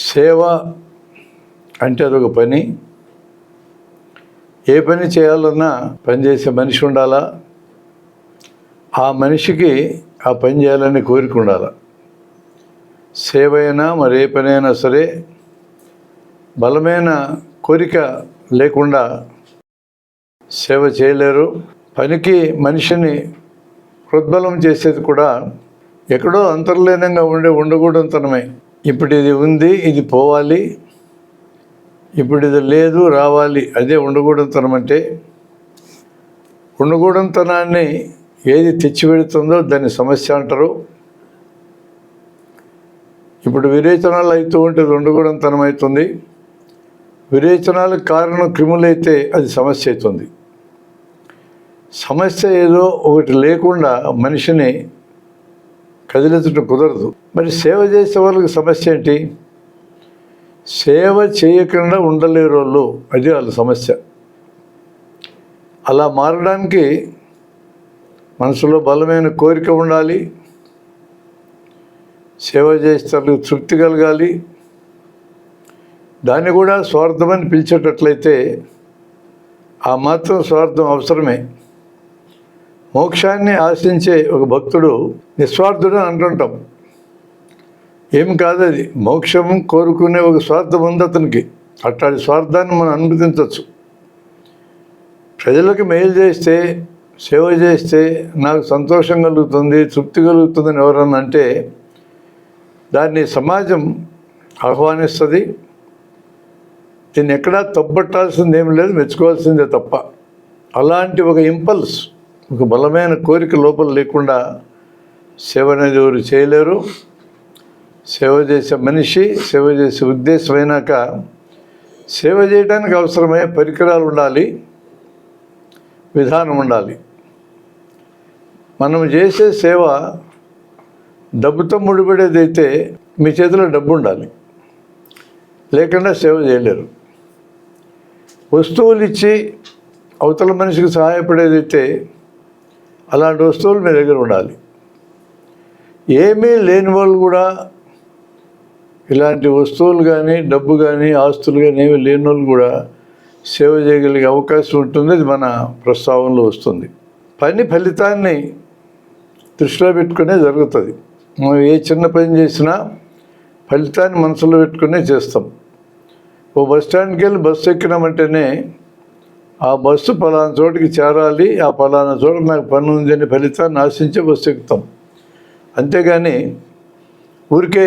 సేవ అంటే అదొక పని. ఏ పని చేయాలన్నా పనిచేసే మనిషి ఉండాలా, ఆ మనిషికి ఆ పని చేయాలని కోరిక ఉండాలి. సేవ అయినా మరే పనైనా సరే బలమైన కోరిక లేకుండా సేవ చేయలేరు. పనికి మనిషిని ప్రోద్బలం చేసేది కూడా ఎక్కడో అంతర్లీనంగా ఉండకూడదనమే. ఇప్పుడు ఇది ఉంది, ఇది పోవాలి, ఇప్పుడు ఇది లేదు, రావాలి, అదే ఉండకూడదనం. అంటే ఉండకూడదనాన్ని ఏది తెచ్చిపెడుతుందో దాన్ని సమస్య అంటారు. ఇప్పుడు విరేచనాలు అవుతూ ఉంటే అది ఉండకూడదనం అవుతుంది. విరేచనాలకు కారణం క్రిములైతే అది సమస్య అవుతుంది. సమస్య ఏదో ఒకటి లేకుండా మనిషిని కదిలించడం కుదరదు. మరి సేవ చేసే వాళ్ళకి సమస్య ఏంటి? సేవ చేయకుండా ఉండలేరు వాళ్ళు, అది వాళ్ళ సమస్య. అలా మారడానికి మనసులో బలమైన కోరిక ఉండాలి, సేవ చేస్తే తృప్తి కలగాలి. దాన్ని కూడా స్వార్థమని పిలిచేటట్లయితే ఆ మాత్రం స్వార్థం అవసరమే. మోక్షాన్ని ఆశించే ఒక భక్తుడు నిస్వార్థుడు అని అంటుంటాం. ఏం కాదు, అది మోక్షం కోరుకునే ఒక స్వార్థం ఉంది అతనికి. అట్లాంటి స్వార్థాన్ని మనం అనుమతించవచ్చు. ప్రజలకు మేలు చేస్తే, సేవ చేస్తే నాకు సంతోషం కలుగుతుంది, తృప్తి కలుగుతుందని ఎవరన్నా అంటే దాన్ని సమాజం ఆహ్వానిస్తుంది. దీన్ని ఎక్కడా తప్పట్టాల్సింది ఏమి లేదు, మెచ్చుకోవాల్సిందే తప్ప. అలాంటి ఒక ఇంపల్స్, ఒక బలమైన కోరిక లోపల లేకుండా సేవ అనేది ఎవరు చేయలేరు. సేవ చేసే మనిషి, సేవ చేసే ఉద్దేశం అయినాక సేవ చేయడానికి అవసరమయ్యే పరికరాలు ఉండాలి, విధానం ఉండాలి. మనం చేసే సేవ డబ్బుతో ముడిపడేదైతే మీ చేతిలో డబ్బు ఉండాలి, లేకుండా సేవ చేయలేరు. వస్తువులు ఇచ్చి అవతల మనిషికి సహాయపడేదైతే అలాంటి వస్తువులు మీ దగ్గర ఉండాలి. ఏమీ లేని వాళ్ళు కూడా ఇలాంటి వస్తువులు కానీ, డబ్బు కానీ, ఆస్తులు కానీ ఏమీ లేని వాళ్ళు కూడా సేవ చేయగలిగే అవకాశం ఉంటుంది. అది మన ప్రస్తావనలో వస్తుంది. పని ఫలితాన్ని దృష్టిలో పెట్టుకునే జరుగుతుంది. మనం ఏ చిన్న పని చేసినా ఫలితాన్ని మనసులో పెట్టుకునే చేస్తాం. ఓ బస్ స్టాండ్కి వెళ్ళి బస్సు ఎక్కినామంటేనే ఆ బస్సు పలానా చోటికి చేరాలి, ఆ పలానా చోట నాకు పని ఉంది అనే ఫలితాన్ని ఆశించే బస్సు ఎక్కుతాం. అంతేగాని ఊరికే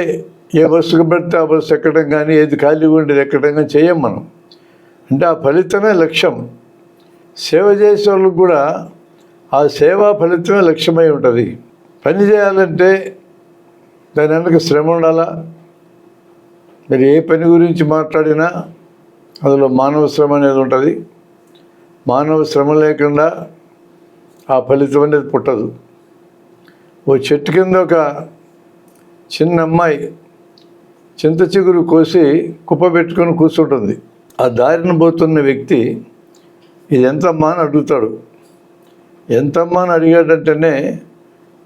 ఏ బస్సుకు పెడితే ఆ బస్సు ఎక్కడం కానీ, ఏది ఖాళీగా ఉండేది ఎక్కడం కానీ చేయం మనం. అంటే ఆ ఫలితమే లక్ష్యం. సేవ చేసే వాళ్ళకు కూడా ఆ సేవా ఫలితమే లక్ష్యమై ఉంటుంది. పని చేయాలంటే దాని వెనక శ్రమ ఉండాలా. మీరు ఏ పని గురించి మాట్లాడినా అందులో మానవ శ్రమ అనేది ఉంటుంది. మానవ శ్రమ లేకుండా ఆ ఫలితం అనేది పుట్టదు. ఓ చెట్టు కింద ఒక చిన్న అమ్మాయి చింత చిగురు కోసి కుప్ప పెట్టుకొని కూర్చుంటుంది. ఆ దారిన పోతున్న వ్యక్తి ఇది ఎంతమ్మా అని అడుగుతాడు. ఎంతమ్మా అని అడిగాడంటేనే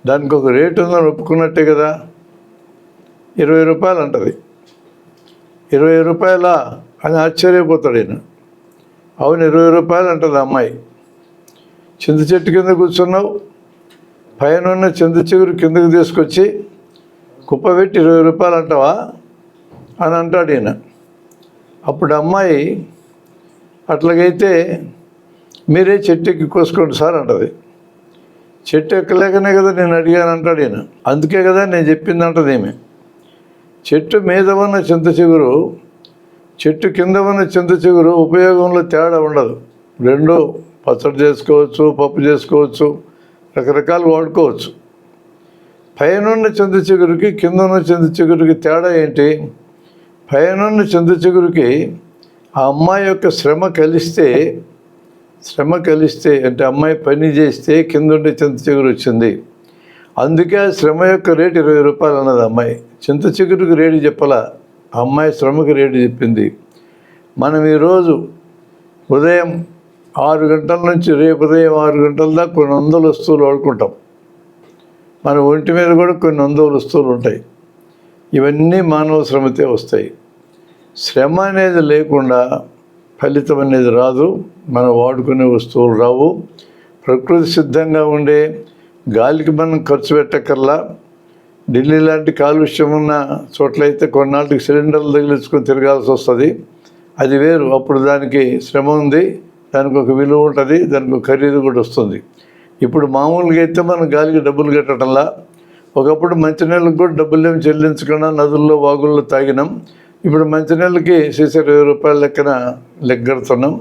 దానికి ఒక రేటు ఉందని ఒప్పుకున్నట్టే కదా. 20 రూపాయలు అంటది. 20 రూపాయలా అని ఆశ్చర్యపోతాడు ఈయన. అవును, 20 రూపాయలు అంటది అమ్మాయి. చింత చెట్టు కింద కూర్చున్నావు, పైన ఉన్న చింత చిగురు కిందకు తీసుకొచ్చి కుప్ప పెట్టి 20 రూపాయలు అంటావా అని అంటాడు ఈయన. అప్పుడు అమ్మాయి అట్లాగైతే మీరే చెట్టు ఎక్కి కోసుకోండి సార్ అంటది. చెట్టు ఎక్కలేకనే కదా నేను అడిగాను అంటాడు ఈయన. అందుకే కదా నేను చెప్పింది అంటది ఈమె. చెట్టు మీద ఉన్న చింత చిగురు, చెట్టు కింద ఉన్న చింత చిగురు ఉపయోగంలో తేడా ఉండదు. రెండు పచ్చడి చేసుకోవచ్చు, పప్పు చేసుకోవచ్చు, రకరకాలు వాడుకోవచ్చు. పైనున్న చింత చిగురుకి కింద ఉన్న చింత చిగురుకి తేడా ఏంటి? పైనున్న చింత చిగురుకి ఆ అమ్మాయి యొక్క శ్రమ కలిస్తే అంటే అమ్మాయి పని చేస్తే కింద ఉండే చింత చిగురు వచ్చింది. అందుకే ఆ శ్రమ యొక్క రేటు 20 రూపాయలు అన్నది అమ్మాయి. చింత చిగురుకి రేటు చెప్పాల, ఆ అమ్మాయి శ్రమకి రేటు చెప్పింది. మనం ఈరోజు ఉదయం 6 గంటల నుంచి రేపు ఉదయం 6 గంటల దాకా కొన్ని వందల వస్తువులు వాడుకుంటాం. మన ఒంటి మీద కూడా కొన్ని వందల వస్తువులు ఉంటాయి. ఇవన్నీ మానవ శ్రమతే వస్తాయి. శ్రమ అనేది లేకుండా ఫలితం అనేది రాదు. మనం వాడుకునే వస్తువులు రావు. ప్రకృతి సిద్ధంగా ఉండే గాలికి మనం ఖర్చు పెట్టక్కర్లా. ఢిల్లీ లాంటి కాలుష్యం ఉన్న చోట్లయితే కొన్నాళ్ళకి సిలిండర్లు తగిలించుకొని తిరగాల్సి వస్తుంది. అది వేరు. అప్పుడు దానికి శ్రమ ఉంది, దానికి ఒక విలువ ఉంటుంది, దానికి ఒక ఖరీదు కూడా వస్తుంది. ఇప్పుడు మామూలుగా అయితే మనం గాలికి డబ్బులు కట్టడంలా. ఒకప్పుడు మంచినీళ్ళకి కూడా డబ్బులు ఏమి చెల్లించకుండా నదుల్లో వాగుల్లో తాగినాం. ఇప్పుడు మంచినీళ్ళకి సీసర్ 20 రూపాయల లెక్కన లెగ్గడుతున్నాం.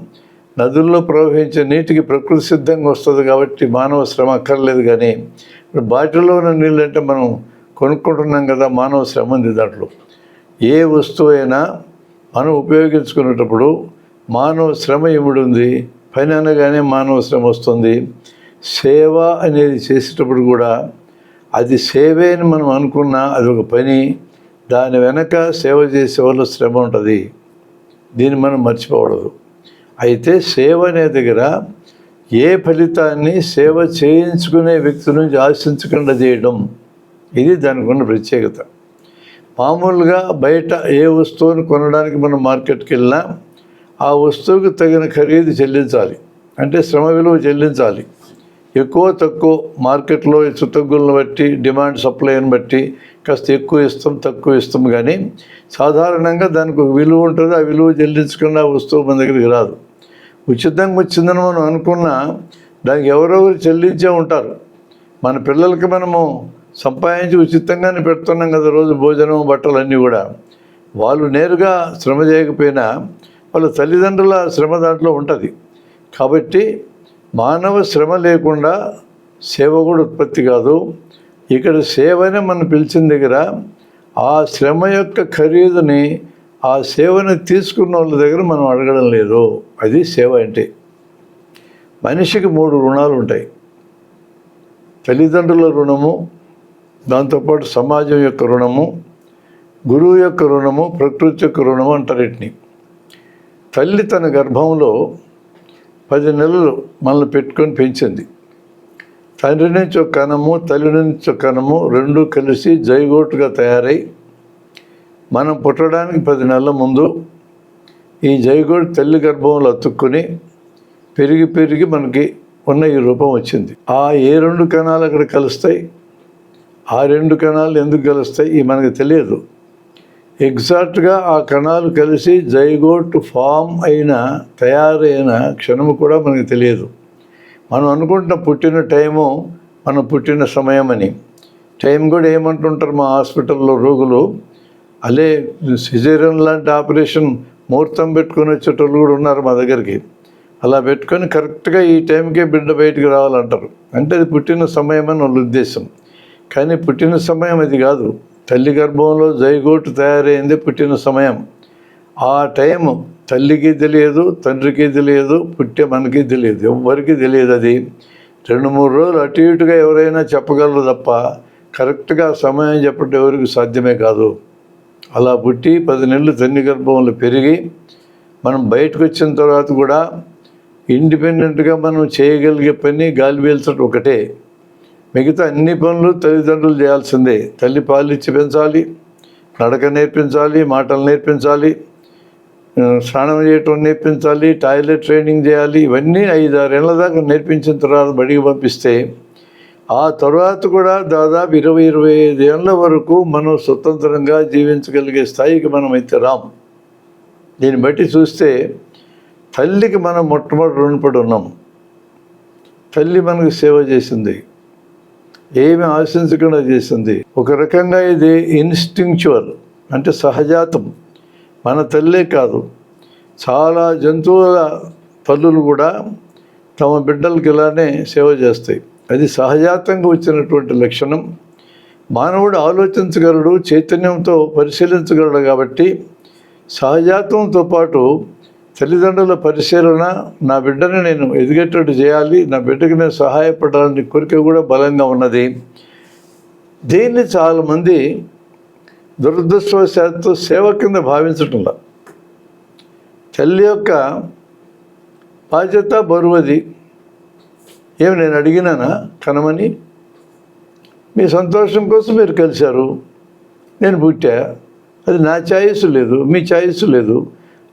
నదుల్లో ప్రవహించే నీటికి ప్రకృతి సిద్ధంగా వస్తుంది కాబట్టి మానవ శ్రమ అక్కర్లేదు. కానీ ఇప్పుడు బాటిల్లో ఉన్న నీళ్ళు అంటే మనం కొనుక్కుంటున్నాం కదా, మానవ శ్రమ ఉంది దాంట్లో. ఏ వస్తువు అయినా మనం ఉపయోగించుకునేటప్పుడు మానవ శ్రమ ఇమిడి ఉంది. పని అనగానే మానవ శ్రమ వస్తుంది. సేవ అనేది చేసేటప్పుడు కూడా అది సేవే అని మనం అనుకున్నా అది ఒక పని. దాని వెనక సేవ చేసే వాళ్ళు శ్రమ ఉంటుంది. దీన్ని మనం మర్చిపోకూడదు. అయితే సేవ అనే దగ్గర ఏ ఫలితాన్ని సేవ చేయించుకునే వ్యక్తి నుంచి ఆశించకుండా చేయడం, ఇది దానికి ఉన్న ప్రత్యేకత. మామూలుగా బయట ఏ వస్తువుని కొనడానికి మనం మార్కెట్కి వెళ్ళినా ఆ వస్తువుకు తగిన ఖరీదు చెల్లించాలి, అంటే శ్రమ విలువ చెల్లించాలి. ఎక్కువ తక్కువ మార్కెట్లో చుట్టగులను బట్టి, డిమాండ్ సప్లైని బట్టి కాస్త ఎక్కువ ఇస్తాం, తక్కువ ఇస్తాం. కానీ సాధారణంగా దానికి ఒక విలువ ఉంటుంది. ఆ విలువ చెల్లించకుండా ఆ వస్తువు మన దగ్గరికి రాదు. ఉచితంగా వచ్చిందని మనం అనుకున్నా దానికి ఎవరెవరు చెల్లించే ఉంటారు. మన పిల్లలకి మనము సంపాదించి ఉచితంగానే పెడుతున్నాం కదా రోజు భోజనం, బట్టలు అన్నీ కూడా. వాళ్ళు నేరుగా శ్రమ చేయకపోయినా వాళ్ళ తల్లిదండ్రుల శ్రమ దాంట్లో ఉంటుంది. కాబట్టి మానవ శ్రమ లేకుండా సేవ కూడా ఉత్పత్తి కాదు. ఇక్కడ సేవనే మనం పిలిచిన దగ్గర ఆ శ్రమ యొక్క ఖరీదుని, ఆ సేవని తీసుకున్న వాళ్ళ దగ్గర మనం అడగడం లేదు. అది సేవ అంటే. మనిషికి 3 రుణాలు ఉంటాయి. తల్లిదండ్రుల రుణము, దాంతోపాటు సమాజం యొక్క రుణము, గురువు యొక్క రుణము, ప్రకృతి యొక్క రుణము అంటారు వీటిని. తల్లి తన గర్భంలో 10 నెలలు మనల్ని పెట్టుకొని పెంచింది. తండ్రి నుంచి ఒక కణము, తల్లి నుంచి ఒక కణము, రెండు కలిసి జైగోటుగా తయారై మనం పుట్టడానికి 10 నెలల ముందు ఈ జైగోటు తల్లి గర్భంలో అతుక్కుని పెరిగి పెరిగి మనకి ఉన్న ఈ రూపం వచ్చింది. ఆ ఏ 2 కణాలు అక్కడ కలుస్తాయి, ఆ 2 కణాలు ఎందుకు కలుస్తాయి ఈ మనకు తెలియదు. ఎగ్జాక్ట్గా ఆ కణాలు కలిసి జైగోట్ ఫామ్ అయిన, తయారైన క్షణము కూడా మనకు తెలియదు. మనం అనుకుంటున్న పుట్టిన టైము మనం పుట్టిన సమయం అని. టైం కూడా ఏమంటుంటారు మా హాస్పిటల్లో రోగులు, అలే సిజేరియన్ లాంటి ఆపరేషన్ ముహూర్తం పెట్టుకొని వచ్చేటోళ్ళు కూడా ఉన్నారు మా దగ్గరికి. అలా పెట్టుకొని కరెక్ట్గా ఈ టైంకే బిడ్డ బయటికి రావాలంటారు. అంటే అది పుట్టిన సమయం అని వాళ్ళ ఉద్దేశం. కానీ పుట్టిన సమయం అది కాదు. తల్లి గర్భంలో జైగోటు తయారైంది పుట్టిన సమయం. ఆ టైము తల్లికి తెలియదు, తండ్రికి తెలియదు, పుట్టే మనకి తెలియదు, ఎవ్వరికి తెలియదు. అది 2-3 రోజులు అటు ఇటుగా ఎవరైనా చెప్పగలరు తప్ప కరెక్ట్గా సమయం చెప్పడం ఎవరికి సాధ్యమే కాదు. అలా పుట్టి 10 నెలలు తల్లి గర్భంలో పెరిగి మనం బయటకు వచ్చిన తర్వాత కూడా ఇండిపెండెంట్గా మనం చేయగలిగే పని గాలి పీల్చడం ఒకటే. మిగతా అన్ని పనులు తల్లిదండ్రులు చేయాల్సిందే. తల్లి పాలిచ్చి పెంచాలి, నడక నేర్పించాలి, మాటలు నేర్పించాలి, స్నానం చేయటం నేర్పించాలి, టాయిలెట్ ట్రైనింగ్ చేయాలి. ఇవన్నీ 5-6 ఏళ్ళ దాకా నేర్పించిన తర్వాత బడికి పంపిస్తే ఆ తర్వాత కూడా దాదాపు 20-25 ఏళ్ళ వరకు మనం స్వతంత్రంగా జీవించగలిగే స్థాయికి మనం అయితే రాము. దీన్ని బట్టి చూస్తే తల్లికి మనం మొట్టమొదటి రుణపడి ఉన్నాం. తల్లి మనకు సేవ చేసింది, ఏమి ఆశించకుండా చేసింది. ఒక రకంగా ఇది ఇన్స్టింక్చువల్, అంటే సహజాతం. మన తల్లే కాదు, చాలా జంతువుల తల్లులు కూడా తమ బిడ్డలకి ఇలానే సేవ చేస్తాయి. అది సహజాతంగా వచ్చినటువంటి లక్షణం. మానవుడు ఆలోచించగలడు, చైతన్యంతో పరిశీలించగలడు. కాబట్టి సహజాతంతో పాటు తల్లిదండ్రుల పరిశీలన, నా బిడ్డని నేను ఎదిగేటట్టు చేయాలి, నా బిడ్డకి నేను సహాయపడాలని కోరిక కూడా బలంగా ఉన్నది. దీన్ని చాలామంది దురదృష్టవశాత్తు సేవ కింద భావించటంలా. తల్లి యొక్క బాధ్యత బరువది. ఏమి నేను అడిగినానా కనమని? మీ సంతోషం కోసం మీరు కలిశారు, నేను పుట్టా, అది నా ఛాయిస్ లేదు, మీ ఛాయిస్ లేదు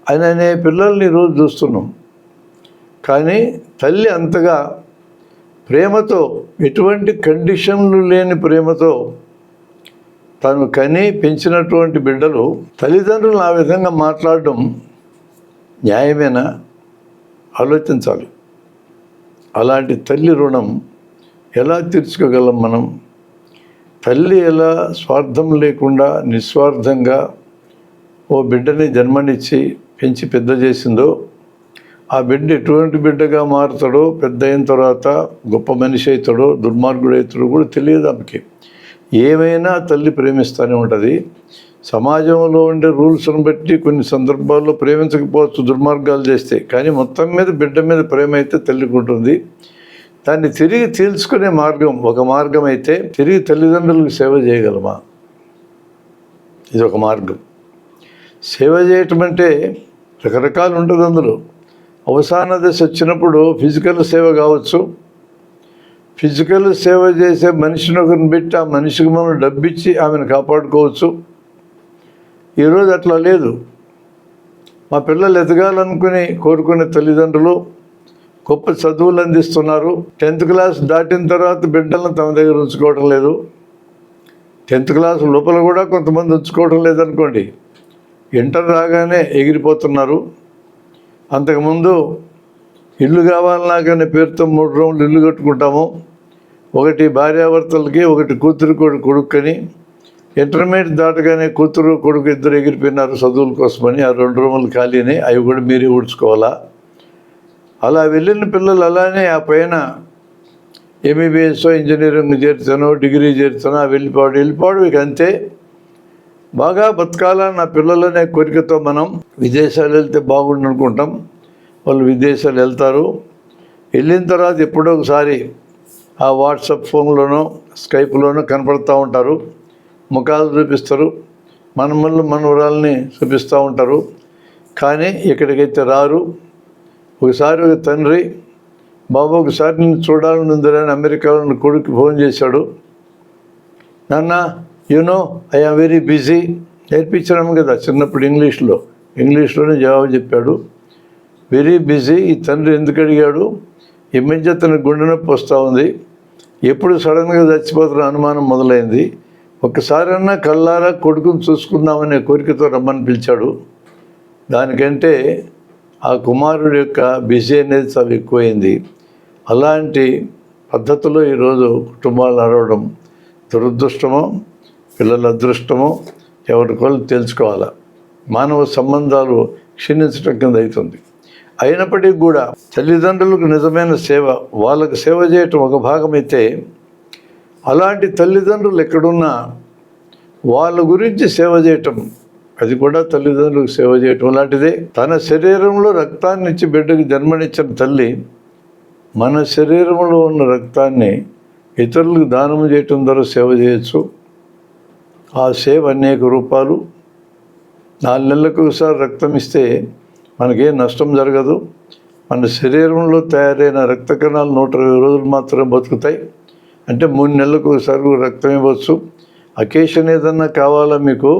అని అనే పిల్లల్ని ఈరోజు చూస్తున్నాం. కానీ తల్లి అంతగా ప్రేమతో, ఎటువంటి కండిషన్లు లేని ప్రేమతో తను కని పెంచినటువంటి బిడ్డలు తల్లిదండ్రులు ఆ విధంగా మాట్లాడడం న్యాయమేనా? ఆలోచించాలి. అలాంటి తల్లి రుణం ఎలా తీర్చుకోగలం మనం? తల్లి ఎలా స్వార్థం లేకుండా నిస్వార్థంగా ఓ బిడ్డని జన్మనిచ్చి పెంచి పెద్ద చేసిందో, ఆ బిడ్డ ఎటువంటి బిడ్డగా మారుతాడో, పెద్ద అయిన తర్వాత గొప్ప మనిషి అవుతాడో, దుర్మార్గుడు అవుతాడో కూడా తెలియదు ఆమెకి. ఏమైనా తల్లి ప్రేమిస్తూనే ఉంటుంది. సమాజంలో ఉండే రూల్స్ను బట్టి కొన్ని సందర్భాల్లో ప్రేమించకపోవచ్చు దుర్మార్గాలు చేస్తే, కానీ మొత్తం మీద బిడ్డ మీద ప్రేమ అయితే తల్లికి ఉంటుంది. దాన్ని తిరిగి తీల్చుకునే మార్గం ఒక మార్గం అయితే, తిరిగి తల్లిదండ్రులకు సేవ చేయగలమా? ఇది ఒక మార్గం. సేవ చేయటం అంటే రకరకాలు ఉంటుంది. అందులో అవసాన దశ వచ్చినప్పుడు ఫిజికల్ సేవ కావచ్చు. ఫిజికల్ సేవ చేసే మనిషిని ఒకరిని పెట్టి ఆ మనిషికి మనం డబ్బిచ్చి ఆమెను కాపాడుకోవచ్చు. ఈరోజు అట్లా లేదు. మా పిల్లలు ఎదగాలనుకుని కోరుకునే తల్లిదండ్రులు గొప్ప చదువులు అందిస్తున్నారు. 10th క్లాస్ దాటిన తర్వాత బిడ్డలను తమ దగ్గర ఉంచుకోవడం లేదు. 10th క్లాస్ లోపల కూడా కొంతమంది ఉంచుకోవడం లేదనుకోండి. ఇంటర్ రాగానే ఎగిరిపోతున్నారు. అంతకుముందు ఇల్లు కావాలన్నాకనే పేరుతో 3 రౌండ్లు ఇల్లు కట్టుకుంటాము. ఒకటి భార్యాభర్తలకి, ఒకటి కూతురు కొడుకని. ఇంటర్మీడియట్ దాటగానే కూతురు కొడుకు ఇద్దరు ఎగిరిపోయినారు చదువుల కోసమని. ఆ 2 రూములు ఖాళీని, అవి కూడా మీరే ఊడ్చుకోవాలా. అలా వెళ్ళిన పిల్లలు అలానే ఆ పైన ఎంబీబీఎస్ ఇంజనీరింగ్ చేరుతానో, డిగ్రీ చేరుతానో, వెళ్ళిపోవడం ఇక అంతే. బాగా బతకాల నా పిల్లలనే కోరికతో మనం విదేశాలు వెళ్తే బాగుండు అనుకుంటాం. వాళ్ళు విదేశాలు వెళ్తారు. వెళ్ళిన తర్వాత ఎప్పుడో ఒకసారి ఆ వాట్సాప్ ఫోన్లోనో స్కైప్లోనో కనపడుతూ ఉంటారు. ముఖాలు చూపిస్తారు, మనవరాల్ని చూపిస్తూ ఉంటారు. కానీ ఇక్కడికైతే రారు. ఒకసారి ఒక తండ్రి, బాబు ఒకసారి నేను చూడాలని ఉందని అమెరికాలో కొడుకు ఫోన్ చేశాడు. నాన్న, you know I am very busy. నేర్పించాము కదా చిన్నప్పుడు ఇంగ్లీష్లోనే జవాబు చెప్పాడు. Very busy. ఈ తండ్రి ఎందుకు అడిగాడు? ఈ మధ్య తన గుండె నొప్పి వస్తూ ఉంది, ఎప్పుడు సడన్గా చచ్చిపోతున్న అనుమానం మొదలైంది. ఒక్కసారన్నా కళ్ళారా కొడుకుని చూసుకుందామనే కోరికతో రమ్మని పిలిచాడు. దానికంటే ఆ కుమారుడి యొక్క బిజీ అనేది చాలా ఎక్కువైంది. అలాంటి పద్ధతిలో ఈరోజు కుటుంబాలు నడవడం దురదృష్టమో పిల్లల అదృష్టమో ఎవరికోళ్ళు తెలుసుకోవాలి. మానవ సంబంధాలు క్షీణించడం కింద అవుతుంది. అయినప్పటికీ కూడా తల్లిదండ్రులకు నిజమైన సేవ, వాళ్ళకు సేవ చేయటం ఒక భాగమైతే, అలాంటి తల్లిదండ్రులు ఎక్కడున్నా వాళ్ళ గురించి సేవ చేయటం అది కూడా తల్లిదండ్రులకు సేవ చేయటం లాంటిదే. తన శరీరంలో రక్తాన్ని ఇచ్చి బిడ్డకు జన్మనిచ్చిన తల్లి మన శరీరంలో ఉన్న రక్తాన్ని ఇతరులకు దానం చేయటం ద్వారా సేవ చేయొచ్చు. ఆ సేవ అనేక రూపాలు. 4 నెలలకు ఒకసారి రక్తం ఇస్తే మనకేం నష్టం జరగదు. మన శరీరంలో తయారైన రక్త కణాలు 120 రోజులు మాత్రమే బతుకుతాయి. అంటే 3 నెలలకు ఒకసారి రక్తం ఇవ్వచ్చు. అకేషన్ ఏదన్నా కావాలా మీకు,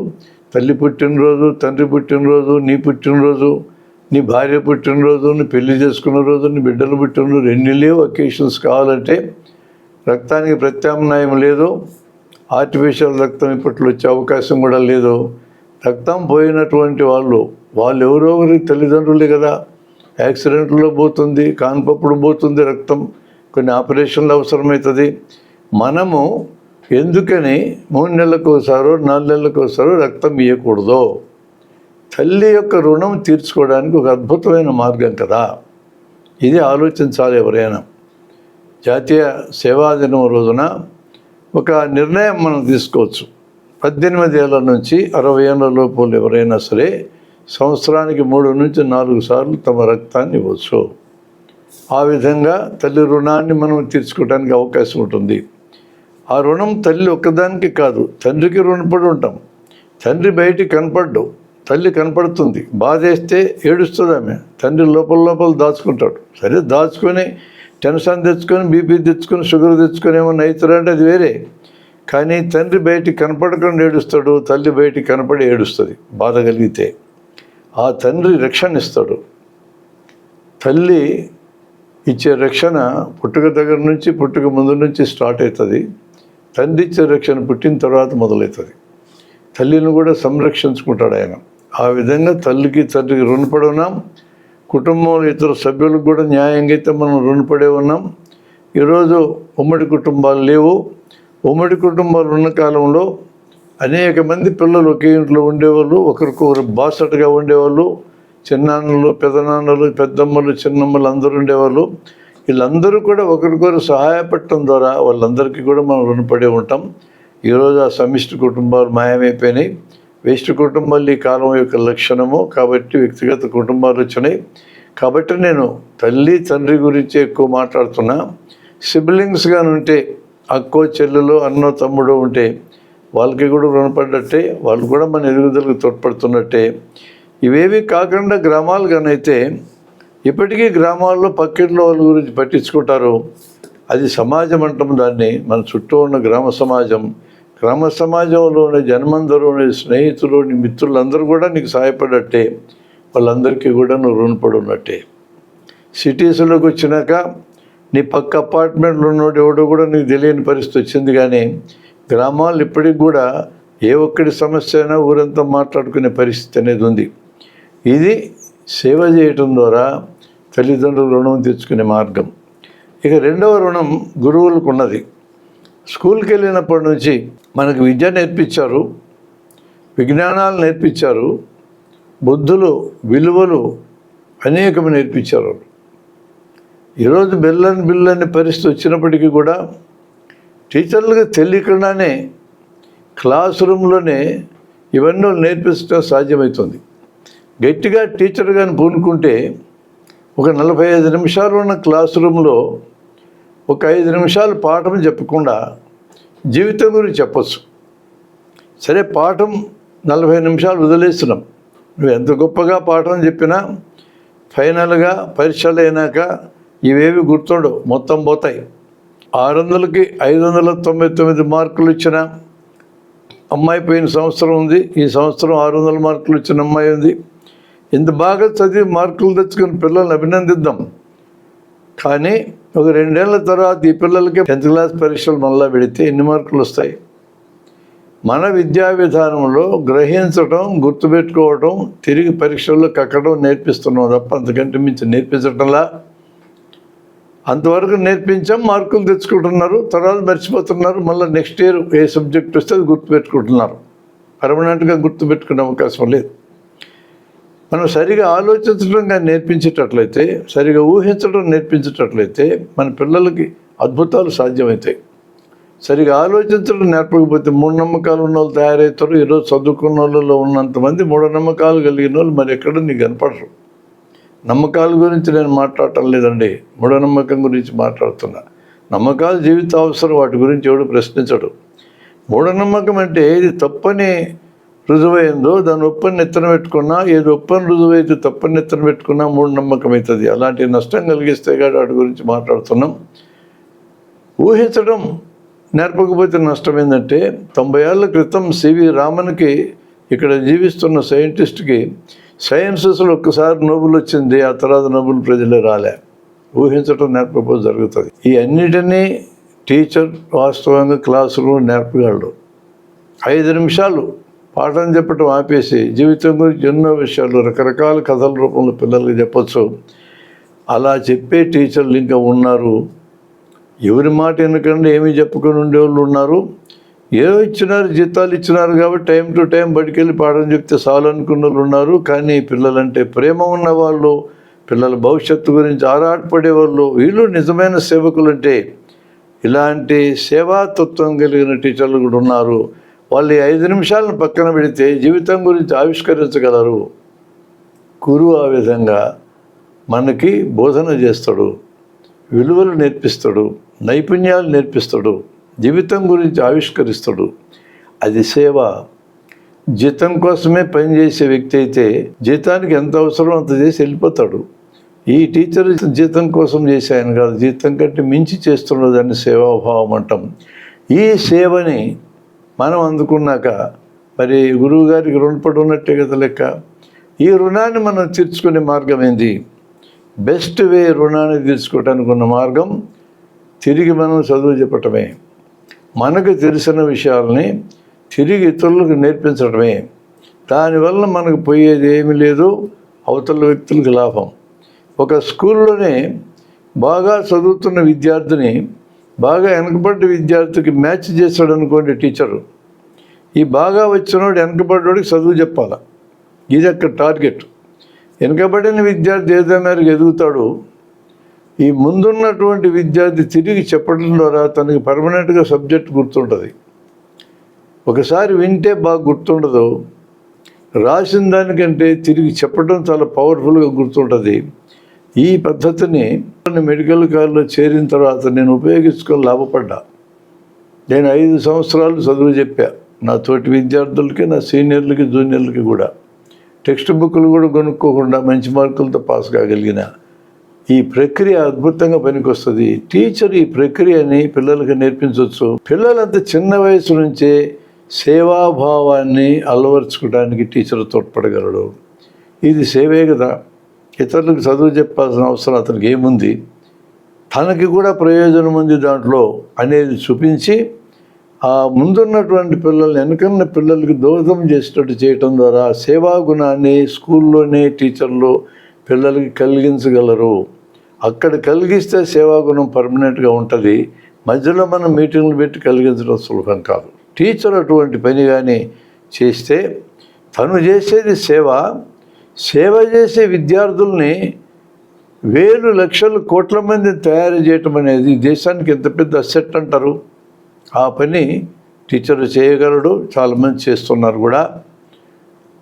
తల్లి పుట్టినరోజు, తండ్రి పుట్టినరోజు, నీ పుట్టినరోజు, నీ భార్య పుట్టినరోజు, నీ పెళ్లి చేసుకున్న రోజు, నీ బిడ్డలు పుట్టినరోజు, ఎన్ని లేవు అకేషన్స్ కావాలంటే. రక్తానికి ప్రత్యామ్నాయం లేదు. ఆర్టిఫిషియల్ రక్తం ఇప్పట్లో వచ్చే అవకాశం కూడా లేదు. రక్తం పోయినటువంటి వాళ్ళు ఎవరో ఒకరి తల్లిదండ్రులే కదా. యాక్సిడెంట్లో పోతుంది, కాన్పప్పుడు పోతుంది రక్తం, కొన్ని ఆపరేషన్లు అవసరమవుతుంది. మనము ఎందుకని 3 నెలలకు ఒకసారో 4 నెలలకు ఒకసారో రక్తం ఇవ్వకూడదు? తల్లి యొక్క రుణం తీర్చుకోవడానికి ఒక అద్భుతమైన మార్గం కదా. ఇది ఆలోచించాలి ఎవరైనా. జాతీయ సేవా దినం రోజున ఒక నిర్ణయం మనం తీసుకోవచ్చు. 18 ఏళ్ళ నుంచి 60 ఏళ్ళ లోపు ఎవరైనా సరే సంవత్సరానికి 3 నుంచి 4 సార్లు తమ రక్తాన్ని ఇవ్వచ్చు. ఆ విధంగా తల్లి రుణాన్ని మనం తీర్చుకోవడానికి అవకాశం ఉంటుంది. ఆ రుణం తల్లి ఒక్కదానికి కాదు, తండ్రికి రుణపడి ఉంటాం. తండ్రి బయటికి కనపడ్డు, తల్లి కనపడుతుంది. బాధేస్తే ఏడుస్తుంది ఆమె. తండ్రి లోపల దాచుకుంటాడు. సరే, దాచుకొని టెన్షన్ తెచ్చుకొని, బీపీ తెచ్చుకొని, షుగర్ తెచ్చుకొని ఏమన్నా అవుతారంటే అది వేరే. కానీ తండ్రి బయటికి కనపడకుండా ఏడుస్తాడు, తల్లి బయటికి కనపడి ఏడుస్తుంది బాధ కలిగితే. ఆ తండ్రి రక్షణ ఇస్తాడు. తల్లి ఇచ్చే రక్షణ పుట్టుక దగ్గర నుంచి, పుట్టుక ముందు నుంచి స్టార్ట్ అవుతుంది. తండ్రి ఇచ్చే రక్షణ పుట్టిన తర్వాత మొదలవుతుంది. తల్లిని కూడా సంరక్షించుకుంటాడు ఆయన. ఆ విధంగా తల్లికి తండ్రికి రుణపడి ఉన్నాం. కుటుంబంలో ఇతర సభ్యులకు కూడా న్యాయంగా అయితే మనం రుణపడే ఉన్నాం. ఈరోజు ఉమ్మడి కుటుంబాలు లేవు. ఉమ్మడి కుటుంబాలు ఉన్న కాలంలో అనేక మంది పిల్లలు ఒకే ఇంట్లో ఉండేవాళ్ళు, ఒకరికొకరు బాసటగా ఉండేవాళ్ళు. చిన్నాన్నలు, పెదనాన్నలు, పెద్దమ్మలు, చిన్నమ్మలు అందరూ ఉండేవాళ్ళు. వీళ్ళందరూ కూడా ఒకరికొకరు సహాయపడటం ద్వారా వాళ్ళందరికీ కూడా మనం రుణపడి ఉంటాం. ఈరోజు ఆ సమిష్టి కుటుంబాలు మాయమైపోయినాయి. వేస్ట్ కుటుంబాలు ఈ కాలం యొక్క లక్షణము. కాబట్టి వ్యక్తిగత కుటుంబాలు వచ్చినాయి. కాబట్టి నేను తల్లి తండ్రి గురించి ఎక్కువ మాట్లాడుతున్నా. సిబ్లింగ్స్గా ఉంటే అక్కో చెల్లెలు అన్నో తమ్ముడు ఉంటే వాళ్ళకి కూడా రుణపడ్డట్టే, వాళ్ళు కూడా మన ఎదుగుదలకు తోడ్పడుతున్నట్టే. ఇవేవి కాకుండా గ్రామాలు కానైతే ఇప్పటికీ గ్రామాల్లో పక్కింట్లో వాళ్ళ గురించి పట్టించుకుంటారు. అది సమాజం అంటాం దాన్ని. మన చుట్టూ ఉన్న గ్రామ సమాజం. గ్రామ సమాజంలోని జన్మందరూని స్నేహితులు, మిత్రులందరూ కూడా నీకు సహాయపడట్టే. వాళ్ళందరికీ కూడా నువ్వు రుణపడి ఉన్నట్టే. సిటీస్లోకి వచ్చినాక నీ పక్క అపార్ట్మెంట్లో ఉన్నోడు ఎవడో కూడా నీకు తెలియని పరిస్థితి వచ్చింది. కానీ గ్రామాలు ఇప్పటికి కూడా ఏ ఒక్కడి సమస్య అయినా ఊరంతా మాట్లాడుకునే పరిస్థితి అనేది ఉంది. ఇది సేవ చేయటం ద్వారా తల్లిదండ్రులు రుణం తెచ్చుకునే మార్గం. ఇక రెండవ రుణం గురువులకు ఉన్నది. స్కూల్కి వెళ్ళినప్పటి నుంచి మనకు విద్య నేర్పించారు, విజ్ఞానాలు నేర్పించారు, బుద్ధులు, విలువలు అనేకం నేర్పించారు. ఈరోజు బిల్లని పరిస్థితి వచ్చినప్పటికీ కూడా టీచర్లకు తెలియకుండానే క్లాస్ రూమ్లోనే ఇవన్నీ నేర్పించడం సాధ్యమవుతుంది. గట్టిగా టీచర్ కానీ పూనుకుంటే ఒక 45 నిమిషాలు ఉన్న క్లాస్ రూమ్లో ఒక 5 నిమిషాలు పాఠం చెప్పకుండా జీవితం గురించి చెప్పచ్చు. సరే, పాఠం 40 నిమిషాలు వదిలేస్తున్నాం. నువ్వు ఎంత గొప్పగా పాఠం చెప్పినా ఫైనల్గా పరీక్షలు అయినాక ఇవేవి గుర్తుండవు, మొత్తం పోతాయి. 600కి 599 మార్కులు ఇచ్చిన అమ్మాయి పోయిన సంవత్సరం ఉంది. ఈ సంవత్సరం 600 మార్కులు ఇచ్చిన అమ్మాయి ఉంది. ఇంత బాగా చదివి మార్కులు తెచ్చుకుని పిల్లల్ని అభినందిద్దాం. కానీ ఒక 2 ఏళ్ల తర్వాత ఈ పిల్లలకి 10th క్లాస్ పరీక్షలు మళ్ళా పెడితే ఎన్ని మార్కులు వస్తాయి? మన విద్యా విధానంలో గ్రహించడం, గుర్తుపెట్టుకోవడం, తిరిగి పరీక్షల్లో కక్కడం నేర్పిస్తున్నాం తప్ప అంతకంటే మించి నేర్పించటంలా. అంతవరకు నేర్పించాం, మార్కులు తెచ్చుకుంటున్నారు, తర్వాత మర్చిపోతున్నారు. మళ్ళీ నెక్స్ట్ ఇయర్ ఏ సబ్జెక్ట్ వస్తే అది గుర్తుపెట్టుకుంటున్నారు. పర్మనెంట్గా గుర్తుపెట్టుకునే అవకాశం లేదు. మనం సరిగా ఆలోచించడం కానీ నేర్పించేటట్లయితే, సరిగా ఊహించడం నేర్పించేటట్లయితే మన పిల్లలకి అద్భుతాలు సాధ్యమవుతాయి. సరిగా ఆలోచించడం నేర్పకపోతే మూఢనమ్మకాలు ఉన్న వాళ్ళు తయారవుతారు. ఈరోజు చదువుకున్న వాళ్ళలో ఉన్నంతమంది మూఢనమ్మకాలు కలిగిన వాళ్ళు మరి ఎక్కడ నీకు కనపడరు. నమ్మకాల గురించి నేను మాట్లాడటం లేదండి, మూఢనమ్మకం గురించి మాట్లాడుతున్నా. నమ్మకాలు జీవిత అవసరం, వాటి గురించి ఎవడు ప్రశ్నించడు. మూఢనమ్మకం అంటే ఇది తప్పని రుజువైందో దాన్ని ఒప్పని ఎత్తన పెట్టుకున్నా, ఏది ఒప్పని రుజువైతే తప్పని ఎత్తన పెట్టుకున్నా మూఢనమ్మకం అవుతుంది. అలాంటి నష్టం కలిగిస్తే కానీ వాటి గురించి మాట్లాడుతున్నాం. ఊహించడం నేర్పకపోతే నష్టం ఏంటంటే 90 ఏళ్ల క్రితం సివి రామన్కి, ఇక్కడ జీవిస్తున్న సైంటిస్ట్కి సైన్సెస్లో ఒక్కసారి నోబెల్ వచ్చింది. ఆ తర్వాత నోబెల్ ప్రైజ్లే రాలే. ఊహించడం నేర్పకపోతే జరుగుతుంది. ఈ అన్నిటినీ టీచర్ వాస్తవంగా క్లాస్ రూమ్ నేర్పగలడు. 5 నిమిషాలు పాఠం చెప్పడం ఆపేసి జీవితం గురించి ఎన్నో విషయాలు రకరకాల కథల రూపంలో పిల్లలకి చెప్పచ్చు. అలా చెప్పే టీచర్లు ఇంకా ఉన్నారు. ఎవరి మాట ఎందుకంటే ఏమీ చెప్పుకొని ఉండేవాళ్ళు ఉన్నారు. ఏదో ఇచ్చినారు, జీతాలు ఇచ్చినారు కాబట్టి టైం టు టైం బడికెళ్ళి పాఠం చెప్తే చాలు అనుకున్న వాళ్ళు ఉన్నారు. కానీ పిల్లలంటే ప్రేమ ఉన్నవాళ్ళు, పిల్లల భవిష్యత్తు గురించి ఆరాటపడేవాళ్ళు, వీళ్ళు నిజమైన సేవకులు. అంటే ఇలాంటి సేవాతత్వం కలిగిన టీచర్లు కూడా ఉన్నారు. వాళ్ళు 5 నిమిషాలను పక్కన పెడితే జీవితం గురించి ఆవిష్కరించగలరు. గురువు ఆ విధంగా మనకి బోధన చేస్తాడు, విలువలు నేర్పిస్తాడు, నైపుణ్యాలు నేర్పిస్తాడు, జీవితం గురించి ఆవిష్కరిస్తాడు. అది సేవ. జీతం కోసమే పనిచేసే వ్యక్తి అయితే జీతానికి ఎంత అవసరం అంత చేసి వెళ్ళిపోతాడు. ఈ టీచర్ జీతం కోసం చేసే ఆయన కాదు, జీతం కంటే మించి చేస్తున్నదాన్ని సేవాభావం అంటాం. ఈ సేవని మనం అందుకున్నాక మరి గురువు గారికి రుణపడి ఉన్నట్టే కదా లెక్క. ఈ రుణాన్ని మనం తీర్చుకునే మార్గం ఏంది? బెస్ట్ వే రుణాన్ని తీర్చుకోవటానికి ఉన్న మార్గం తిరిగి మనం చదువు చెప్పటమే, మనకు తెలిసిన విషయాలని తిరిగి ఇతరులకు నేర్పించడమే. దానివల్ల మనకు పోయేది ఏమీ లేదు, అవతల వ్యక్తులకు లాభం. ఒక స్కూల్లోనే బాగా చదువుతున్న విద్యార్థిని బాగా వెనకబడ్డ విద్యార్థికి మ్యాచ్ చేస్తాడు అనుకోండి టీచరు, ఈ బాగా వచ్చినోడు వెనకబడ్డోడికి చదువు చెప్పాలి. ఇది అక్కడ టార్గెట్. వెనకబడిన విద్యార్థి ఏదో మేరకు ఎదుగుతాడు, ఈ ముందున్నటువంటి విద్యార్థి తిరిగి చెప్పడం ద్వారా తనకి పర్మనెంట్గా సబ్జెక్ట్ గుర్తుంటుంది. ఒకసారి వింటే బాగా గుర్తుండదు, రాసిన దానికంటే తిరిగి చెప్పడం చాలా పవర్ఫుల్గా గుర్తుంటుంది. ఈ పద్ధతిని మెడికల్ కాలేజ్లో చేరిన తర్వాత నేను ఉపయోగించుకొని లాభపడ్డా. నేను 5 సంవత్సరాలు చదువు చెప్పా నా తోటి విద్యార్థులకి, నా సీనియర్లకి, జూనియర్లకి కూడా. టెక్స్ట్ బుక్లు కూడా కొనుక్కోకుండా మంచి మార్కులతో పాస్ కాగలిగిన ఈ ప్రక్రియ అద్భుతంగా పనికొస్తుంది. టీచర్ ఈ ప్రక్రియని పిల్లలకి నేర్పించవచ్చు. పిల్లలంత చిన్న వయసు నుంచే సేవాభావాన్ని అలవర్చుకోవడానికి టీచర్ తోడ్పడగలడు. ఇది సేవే కదా. ఇతరులకు చదువు చెప్పాల్సిన అవసరం అతనికి ఏముంది, తనకి కూడా ప్రయోజనం ఉంది దాంట్లో అనేది చూపించి ఆ ముందున్నటువంటి పిల్లల్ని వెనకన్న పిల్లలకి దోహదం చేసేటట్టు చేయటం ద్వారా సేవా గుణాన్ని స్కూల్లోనే టీచర్లు పిల్లలకి కలిగించగలరు. అక్కడ కలిగిస్తే సేవాగుణం పర్మనెంట్గా ఉంటుంది. మధ్యలో మనం మీటింగ్లు పెట్టి కలిగించడం సులభం కాదు. టీచర్ అటువంటి పని కానీ చేస్తే తను చేసేది సేవ చేసే విద్యార్థుల్ని వేలు లక్షలు కోట్ల మందిని తయారు చేయటం అనేది దేశానికి ఎంత పెద్ద అసెట్ అంటారు. ఆ పని టీచర్ చేయగలడు, చాలామంది చేస్తున్నారు కూడా.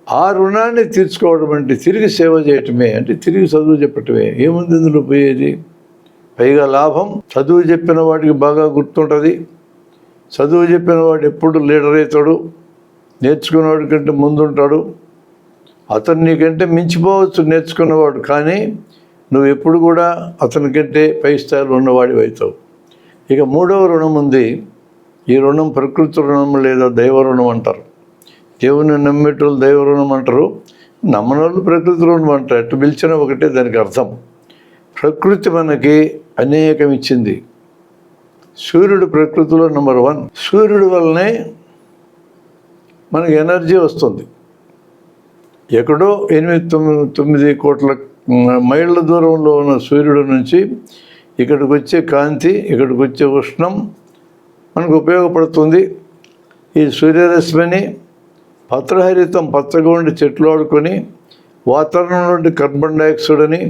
ఆ రుణాన్ని తీర్చుకోవడం అంటే తిరిగి సేవ చేయటమే, అంటే తిరిగి చదువు చెప్పటమే. ఏముంది ఇందులో పోయేది? పైగా లాభం, చదువు చెప్పిన వాడికి బాగా గుర్తుంటుంది. చదువు చెప్పిన వాడు ఎప్పుడు లీడర్ అవుతాడు, నేర్చుకున్నవాడి కంటే ముందుంటాడు. అతను నీకంటే మించిపోవచ్చు నేర్చుకున్నవాడు, కానీ నువ్వు ఎప్పుడు కూడా అతనికంటే పై స్థాయిలో ఉన్నవాడివి అవుతావు. ఇక 3వ రుణం ఉంది. ఈ రుణం ప్రకృతి రుణం లేదా దైవ రుణం అంటారు. దేవుని నమ్మేటోళ్ళు దైవ రుణం అంటారు, నమ్మనోళ్ళు ప్రకృతి రుణం అంటారు. ఎట్టు పిలిచినా ఒకటే దానికి అర్థం. ప్రకృతి మనకి అనేకం ఇచ్చింది. సూర్యుడు ప్రకృతిలో నెంబర్ 1. సూర్యుడి వల్లనే మనకి ఎనర్జీ వస్తుంది. ఎక్కడో 8-9 కోట్ల మైళ్ళ దూరంలో ఉన్న సూర్యుడి నుంచి ఇక్కడికి వచ్చే కాంతి, ఇక్కడికి వచ్చే ఉష్ణం మనకు ఉపయోగపడుతుంది. ఈ సూర్యరశ్మిని పత్రహరితం పచ్చగా ఉండి చెట్లు ఆడుకొని వాతావరణం నుండి కార్బన్ డైఆక్సైడ్ అని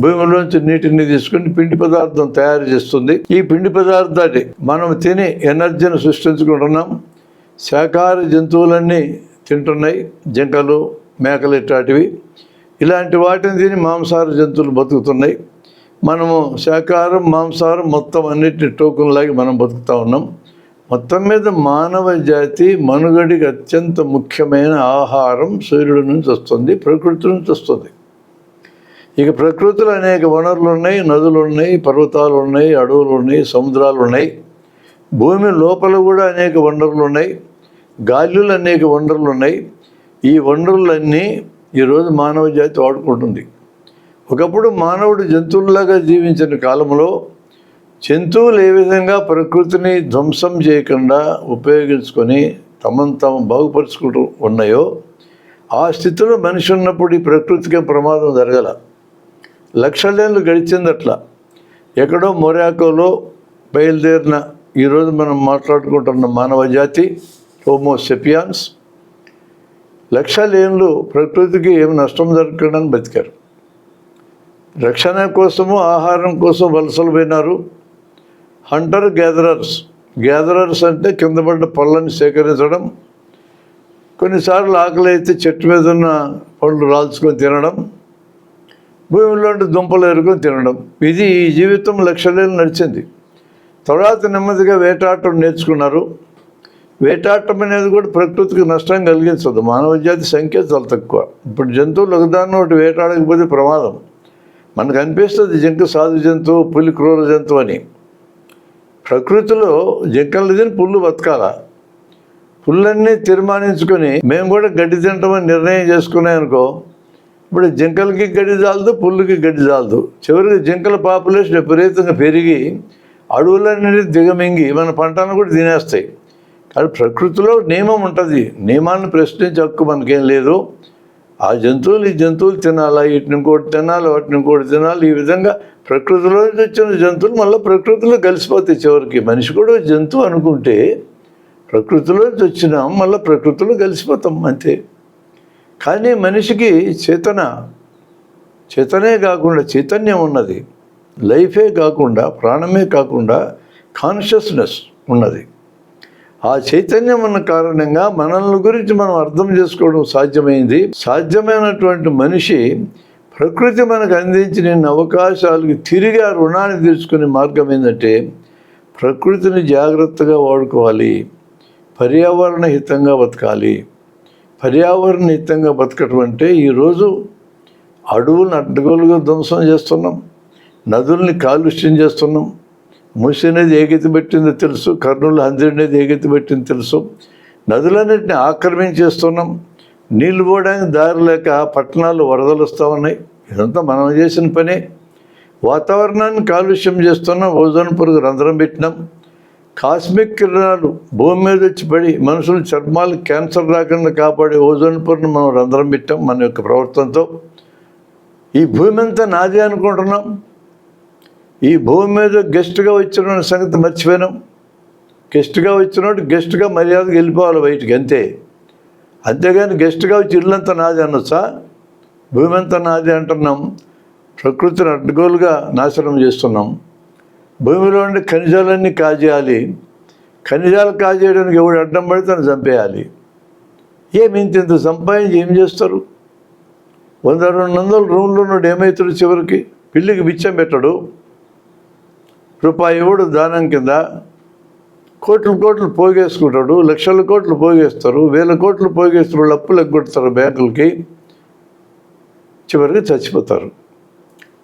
భూమిలోంచి నీటిని తీసుకుని పిండి పదార్థం తయారు చేస్తుంది. ఈ పిండి పదార్థాన్ని మనం తిని ఎనర్జీని సృష్టించుకుంటున్నాం. శాకాహార జంతువులన్నీ తింటున్నాయి, జింకలు, మేకలు ఇట్లాంటివి. ఇలాంటి వాటిని తిని మాంసాహార జంతువులు బతుకుతున్నాయి. మనము శాకాహారం, మాంసాహారం మొత్తం అన్నిటిని టోకున్లాగి మనం బతుకుతూ ఉన్నాం. మొత్తం మీద మానవ జాతి మనుగడికి అత్యంత ముఖ్యమైన ఆహారం సూర్యుడి నుంచి వస్తుంది, ప్రకృతి నుంచి వస్తుంది. ఇక ప్రకృతిలో అనేక వనరులు ఉన్నాయి, నదులు ఉన్నాయి, పర్వతాలు ఉన్నాయి, అడవులు ఉన్నాయి, సముద్రాలు ఉన్నాయి. భూమి లోపల కూడా అనేక వనరులు ఉన్నాయి, గాలులు అనేక వనరులు ఉన్నాయి. ఈ వనరులన్నీ ఈరోజు మానవ జాతి వాడుకుంటుంది. ఒకప్పుడు మానవుడు జంతువుల్లాగా జీవించిన కాలంలో జంతువులు ఏ విధంగా ప్రకృతిని ధ్వంసం చేయకుండా ఉపయోగించుకొని తమను తాము బాగుపరుచుకుంటూ ఉన్నాయో ఆ స్థితిలో మనిషి ఉన్నప్పుడు ఈ ప్రకృతికి ప్రమాదం జరగల. లక్షలేళ్ళు గడిచింది అట్లా. ఎక్కడో మొరాకోలో బయలుదేరిన ఈరోజు మనం మాట్లాడుకుంటున్న మానవ జాతి హోమోసెపియాన్స్ లక్షలేళ్ళు ప్రకృతికి ఏమి నష్టం జరగకుండా బతికారు. రక్షణ కోసము, ఆహారం కోసం వలసలు పోయినారు. హంటర్ గ్యాదరర్స్ అంటే కింద పడ్డ పళ్ళని సేకరించడం, కొన్నిసార్లు ఆకలి అయితే చెట్టు మీద ఉన్న పళ్ళు రాల్చుకొని తినడం, భూమిలోంటి దుంపలు ఎరుకొని తినడం. ఇది ఈ జీవితం లక్షలేళ్ళు నడిచింది. తర్వాత నెమ్మదిగా వేటాడటం నేర్చుకున్నారు. వేటాడటం అనేది కూడా ప్రకృతికి నష్టం కలిగించదు. మానవ జాతి సంఖ్య చాలా తక్కువ. ఇప్పుడు జంతువులు ఒకదాన్ని ఒకటి వేటాడకపోతే ప్రమాదం. మనకు అనిపిస్తుంది జింక సాధు జంతువు, పులి క్రూర జంతువు అని. ప్రకృతిలో జింకలు తిని పుల్లు బతకాల. పుల్లన్నీ తీర్మానించుకొని మేము కూడా గడ్డి తింటామని నిర్ణయం చేసుకున్నాయనుకో, ఇప్పుడు జింకలకి గడ్డి చాలదు, పుల్లుకి గడ్డి చాలదు. చివరికి జింకల పాపులేషన్ విపరీతంగా పెరిగి అడవులన్నీ దిగమింగి మన పంటను కూడా తినేస్తాయి. కానీ ప్రకృతిలో నియమం ఉంటుంది. నియమాన్ని ప్రశ్నించే హక్కు మనకేం లేదు. ఆ జంతువులు ఈ జంతువులు తినాలా, వీటిని ఇంకోటి తినాలి, వాటిని ఇంకోటి తినాలి. ఈ విధంగా ప్రకృతిలో వచ్చిన జంతువులు మళ్ళీ ప్రకృతిలో కలిసిపోతాయి. చివరికి మనిషి కూడా జంతువు అనుకుంటే ప్రకృతిలో వచ్చినాం, మళ్ళీ ప్రకృతిలో కలిసిపోతాం అంతే. కానీ మనిషికి చేతనే కాకుండా చైతన్యం ఉన్నది. లైఫే కాకుండా, ప్రాణమే కాకుండా కాన్షియస్నెస్ ఉన్నది. ఆ చైతన్యం ఉన్న కారణంగా మనల్ని గురించి మనం అర్థం చేసుకోవడం సాధ్యమైంది. సాధ్యమైనటువంటి మనిషి ప్రకృతి మనకు అందించిన అవకాశాలకి తిరిగి ఆ రుణాన్ని తీర్చుకునే మార్గం ఏంటంటే ప్రకృతిని జాగ్రత్తగా వాడుకోవాలి, పర్యావరణ హితంగా బతకాలి. పర్యావరణ హితంగా బతకటం అంటే ఈరోజు అడవులను అడ్డగోలుగా ధ్వంసం చేస్తున్నాం, నదుల్ని కాలుష్యం చేస్తున్నాం. మూసీ నది ఏగెత్తి పెట్టిందో తెలుసు, కర్నూలు హంద్రి నది ఏగెత్తి పెట్టిందో తెలుసు. నదులన్నింటినీ ఆక్రమించేస్తున్నాం. నీళ్లు పోవడానికి దారి లేక పట్టణాలు వరదలు వస్తూ ఉన్నాయి. ఇదంతా మనం చేసిన పనే. వాతావరణాన్ని కాలుష్యం చేస్తున్నాం, ఓజోన్ పొరకు రంధ్రం పెట్టినాం. కాస్మిక్ కిరణాలు భూమి మీద వచ్చి పడి మనుషుల చర్మాలు క్యాన్సర్ రాకుండా కాపాడే ఓజోన్ పొరను మనం రంధ్రం పెట్టాం మన యొక్క ప్రవర్తనతో. ఈ భూమి అంతా నాది అనుకుంటున్నాం. ఈ భూమి మీద గెస్ట్గా వచ్చిన సంగతి మర్చిపోయినాం. గెస్ట్గా వచ్చినోడు గెస్ట్గా మర్యాదగా వెళ్ళిపోవాలి బయటికి, అంతే. అంతేగాని గెస్ట్గా వచ్చి ఇల్లంతా నాది అనొచ్చా? భూమి అంతా నాది అంటున్నాం. ప్రకృతిని అడ్డగోలుగా నాశనం చేస్తున్నాం. భూమిలో ఉండే ఖనిజాలన్నీ కాజేయాలి. ఖనిజాలు కాజేయడానికి ఎవడు అడ్డం పడితే తను చంపేయాలి. ఇంత సంపాదించి ఏం చేస్తారు? 100-200 రూమ్లో ఉన్నాడు ఏమవుతాడు? చివరికి పిల్లికి బిచ్చం పెట్టడు, రూపాయి ఇవ్వడు దానం కింద. కోట్లు పోగేసుకుంటాడు, లక్షల కోట్లు పోగేస్తారు, 1000 కోట్లు పోగేస్తారు, వాళ్ళు అప్పులు ఎగ్గొడతారు బ్యాంకులకి, చివరికి చచ్చిపోతారు.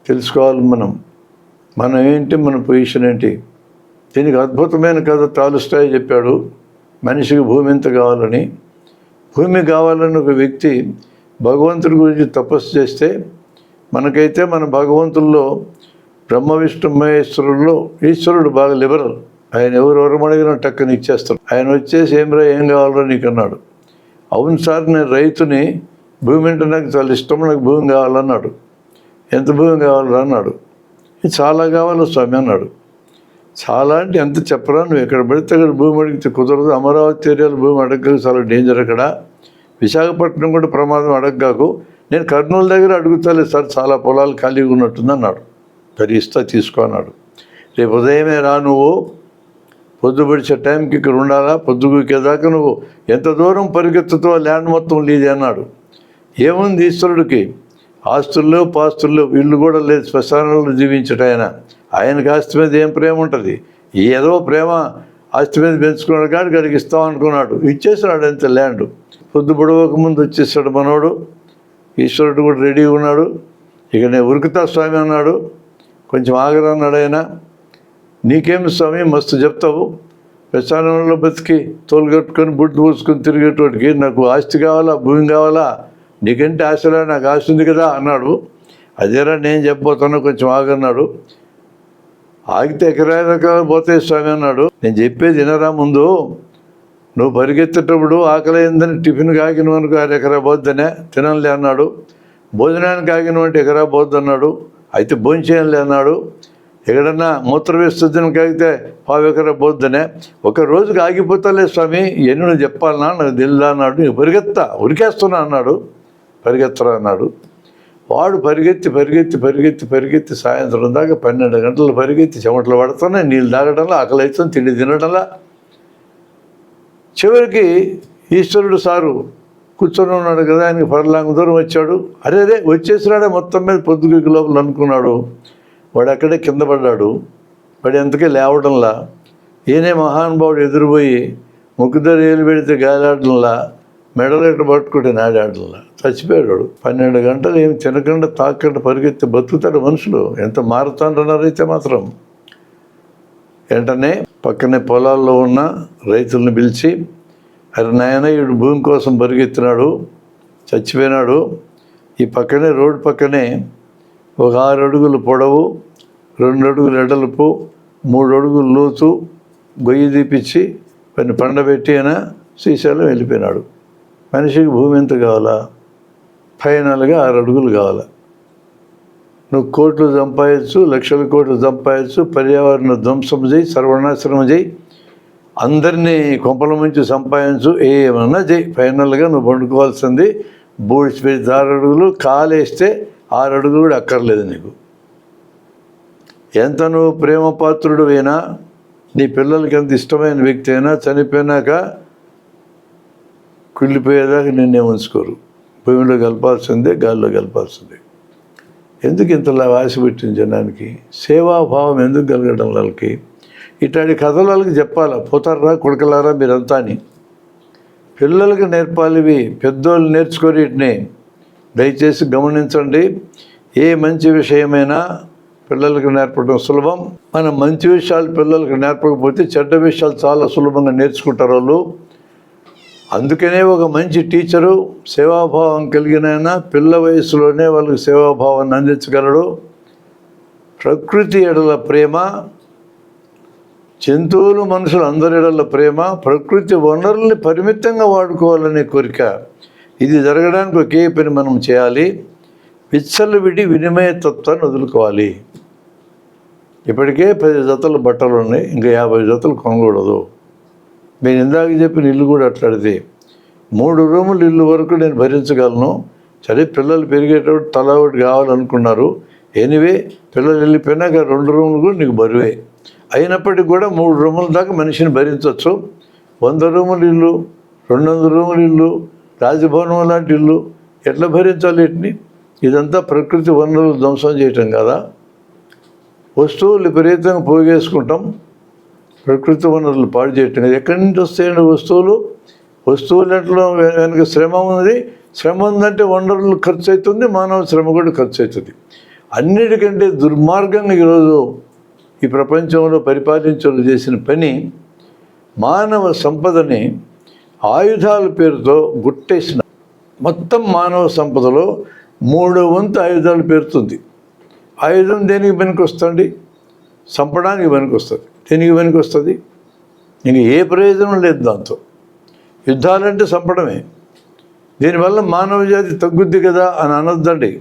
తెలుసుకోవాలి మనం ఏంటి, మన పొజిషన్ ఏంటి. దీనికి అద్భుతమైన కథ టాల్స్టాయ్ చెప్పాడు. మనిషికి భూమి ఎంత కావాలని. భూమి కావాలని ఒక వ్యక్తి భగవంతుడి గురించి తపస్సు చేస్తే, మనకైతే మన భగవంతుల్లో బ్రహ్మ విష్ణు మహేశ్వరుల్లో ఈశ్వరుడు బాగా లిబరల్. ఆయన ఎవరు అడిగినా టక్కని ఇచ్చేస్తాడు. ఆయన వచ్చేసి ఏం కావాలో నీకు అన్నాడు. అవును సార్, నేను రైతుని, భూమి అంటే నాకు చాలా ఇష్టం, నాకు భూమి కావాలన్నాడు. ఎంత భూమి కావాలరా అన్నాడు. చాలా కావాలి స్వామి అన్నాడు. చాలా అంటే ఎంత చెప్పరా, నువ్వు ఎక్కడ పడితే అక్కడ భూమి అడిగితే కుదరదు. అమరావతి ఏరియాలో భూమి అడగకు, చాలా డేంజర్ అక్కడ. విశాఖపట్నం కూడా ప్రమాదం, అడగగాకు. నేను కర్నూలు దగ్గర అడుగుతాలే సార్, చాలా పొలాలు ఖాళీగా ఉన్నట్టుంది అన్నాడు. సరే ఇస్తా, తీసుకో అన్నాడు. రేపు ఉదయమే రా, నువ్వు పొద్దు పడిచే టైంకి ఇక్కడ ఉండాలా, పొద్దుగుకేదాకా నువ్వు ఎంత దూరం పరిగెత్తుతో ల్యాండ్ మొత్తం లీదే అన్నాడు. ఏముంది ఈశ్వరుడికి? ఆస్తుల్లో పాస్తుల్లో ఇల్లు కూడా లేదు, శ్మశానంలో జీవించట ఆయనకి ఆస్తి మీద ఏం ప్రేమ ఉంటుంది? ఏదో ప్రేమ ఆస్తి మీద పెంచుకున్నాడు కానీ గడికి ఇస్తాం అనుకున్నాడు, ఇచ్చేసాడు అంతే ల్యాండ్. పొద్దు పొడవక ముందు వచ్చేసాడు మనోడు. ఈశ్వరుడు కూడా రెడీగా ఉన్నాడు. ఇక నేను ఉరుకుతా స్వామి అన్నాడు. కొంచెం ఆగరన్నాడు ఆయన. నీకేమి స్వామి మస్తు చెప్తావు, శ్మశానంలో బతికి తోలుగట్టుకొని బుడ్డు పూసుకొని తిరిగేటోడికి నాకు ఆస్తి కావాలా, భూమి కావాలా, నీకంటే ఆశలా, నాకు ఆశ ఉంది కదా అన్నాడు. అదేరా నేను చెప్పబోతాను, కొంచెం ఆగన్నాడు. ఆగితే ఎకరాల పోతే స్వామి అన్నాడు. నేను చెప్పేది వినరా ముందు. నువ్వు పరిగెత్తేటప్పుడు ఆకలి అయిందని టిఫిన్కి ఆగిన అనుకో 1 ఎకరా పోద్దనే, తినలే అన్నాడు. భోజనానికి ఆగినవంటే ఎకరా పోద్దు అన్నాడు. అయితే భోజనం చేయాలి అన్నాడు. ఎక్కడన్నా మూత్ర విసర్జనకి ఆగితే 1/4 ఎకరా పోద్దనే. ఒక రోజుకి ఆగిపోతాలే స్వామి, ఎన్ని నువ్వు చెప్పాలన్నా, నాకు తెలియదా అన్నాడు. నీకు ఉరికేస్తున్నా అన్నాడు. పరిగెత్తరా అన్నాడు. వాడు పరిగెత్తి సాయంత్రం దాకా 12 గంటలు పరిగెత్తి చెమటలు పడుతున్నాయి, నీళ్ళు తాగడంలా, ఆకలి అవుతుంది, తిండి తినడంలా. చివరికి ఈశ్వరుడు సారు కూర్చొని ఉన్నాడు కదా, ఆయనకి పర్లాంగ దూరం వచ్చాడు. అరే వచ్చేసినాడే మొత్తం మీద పొద్దుగూకి లోపల అనుకున్నాడు. వాడు అక్కడే కింద పడ్డాడు. వాడు ఎంతకే లేవడంలా. ఈయనే మహానుభావుడు ఎదురుపోయి ముక్కుదరి ఏలు పెడితే గాలాడడంలా, మెడలెట్ట పట్టుకుంటే నాడాడడంలా చచ్చిపోయాడు. 12 గంటలు ఏం తినకుండా తాకుండా పరిగెత్తి బతుకుతాడు మనుషులు. ఎంత మారుతాంటున్నారైతే మాత్రం. వెంటనే పక్కనే పొలాల్లో ఉన్న రైతులను పిలిచి, అరే నాయన ఈడు భూమి కోసం పరిగెత్తినాడు, చచ్చిపోయినాడు. ఈ పక్కనే రోడ్డు పక్కనే ఒక 6 అడుగులు పొడవు, 2 అడుగులు ఎడల్పు, 3 అడుగులు లోతు గొయ్యి తీపిచ్చి పండబెట్టి అయినా శ్రీశైలం వెళ్ళిపోయినాడు. మనిషికి భూమి ఎంత కావాలా? ఫైనల్గా 6 అడుగులు కావాలా? నువ్వు కోట్లు సంపాదించు, లక్షల కోట్లు సంపాదించు, పర్యావరణ ధ్వంసం చేయి, సర్వనాశనం చేయి, అందరినీ కొంపల నుంచి సంపాదించు, ఏమన్నా చేయి, ఫైనల్గా నువ్వు పండుకోవాల్సింది బూడిచిపెట్టి 6 అడుగులు. కాలేస్తే 6 అడుగులు కూడా అక్కర్లేదు నీకు. ఎంత నువ్వు ప్రేమ పాత్రుడు అయినా, నీ పిల్లలకి ఎంత ఇష్టమైన వ్యక్తి అయినా చనిపోయినాక కుళ్ళిపోయేదాకా నిన్నే ఉంచుకోరు. భూమిలో కలపాల్సిందే, గాల్లో కలపాల్సిందే. ఎందుకు ఇంతలా ఆశ పెట్టింది జనానికి? సేవాభావం ఎందుకు కలగడం వాళ్ళకి? ఇట్లాంటి కథలు వాళ్ళకి చెప్పాలా, పోతారా కొడుకలారా మీరంతా అని. పిల్లలకి నేర్పాలివి, పెద్దోళ్ళు నేర్చుకొని వీటిని దయచేసి గమనించండి. ఏ మంచి విషయమైనా పిల్లలకు నేర్పడం సులభం. మనం మంచి విషయాలు పిల్లలకు నేర్పకపోతే చెడ్డ విషయాలు చాలా సులభంగా నేర్చుకుంటారు వాళ్ళు. అందుకనే ఒక మంచి టీచరు సేవాభావం కలిగిన పిల్ల వయసులోనే వాళ్ళకి సేవాభావాన్ని అందించగలడు. ప్రకృతి ఎడల ప్రేమ, జంతువులు మనుషులు అందరి ఎడల ప్రేమ, ప్రకృతి వనరుల్ని పరిమితంగా వాడుకోవాలనే కోరిక, ఇది జరగడానికి ఒకే పని మనం చేయాలి. విచ్చలవిడి వినిమయ తత్వాన్ని వదులుకోవాలి. ఇప్పటికే 10 జతల బట్టలు ఉన్నాయి, ఇంకా 50 జతలు కొనకూడదు. నేను ఇందాక చెప్పిన ఇల్లు కూడా అట్లాడితే 3 రూములు ఇల్లు వరకు నేను భరించగలను. సరే పిల్లలు పెరిగేటప్పుడు తలా ఒకటి కావాలనుకున్నారు. ఎనివే పిల్లలు వెళ్ళిపోయినాక 2 రూములు కూడా నీకు బరువే. అయినప్పటికీ కూడా 3 రూముల దాకా మనిషిని భరించవచ్చు. 100 రూముల ఇల్లు, 200 రూముల ఇల్లు, రాజభవనం లాంటి ఇల్లు ఎట్లా భరించాలి వీటిని? ఇదంతా ప్రకృతి వనరులు ధ్వంసం చేయటం కదా. వస్తువులు విపరీతంగా పోగేసుకుంటాం, ప్రకృతి వనరులు పాడు చేయటం కదా. ఎక్కడి నుంచి వస్తాయండి వస్తువులు? వస్తువులట్లో వెనక శ్రమ ఉంది. శ్రమ ఉందంటే వనరులు ఖర్చు అవుతుంది, మానవ శ్రమ కూడా ఖర్చు అవుతుంది. అన్నిటికంటే దుర్మార్గంగా ఈరోజు ఈ ప్రపంచంలో పరిపాలించడం చేసిన పని, మానవ సంపదని ఆయుధాల పేరుతో గుట్టేసిన. మొత్తం మానవ సంపదలో 3వ వంతు ఆయుధాలు పేరుతుంది. ఆయుధం దేనికి పనికి వస్తుంది? చంపడానికి పనికి వస్తుంది. దేనికి పనికి వస్తుంది? ఇంక ఏ ప్రయోజనం లేదు దాంతో. యుద్ధాలంటే చంపడమే. దీనివల్ల మానవ జాతి తగ్గుద్ది కదా అని అనొద్దండి.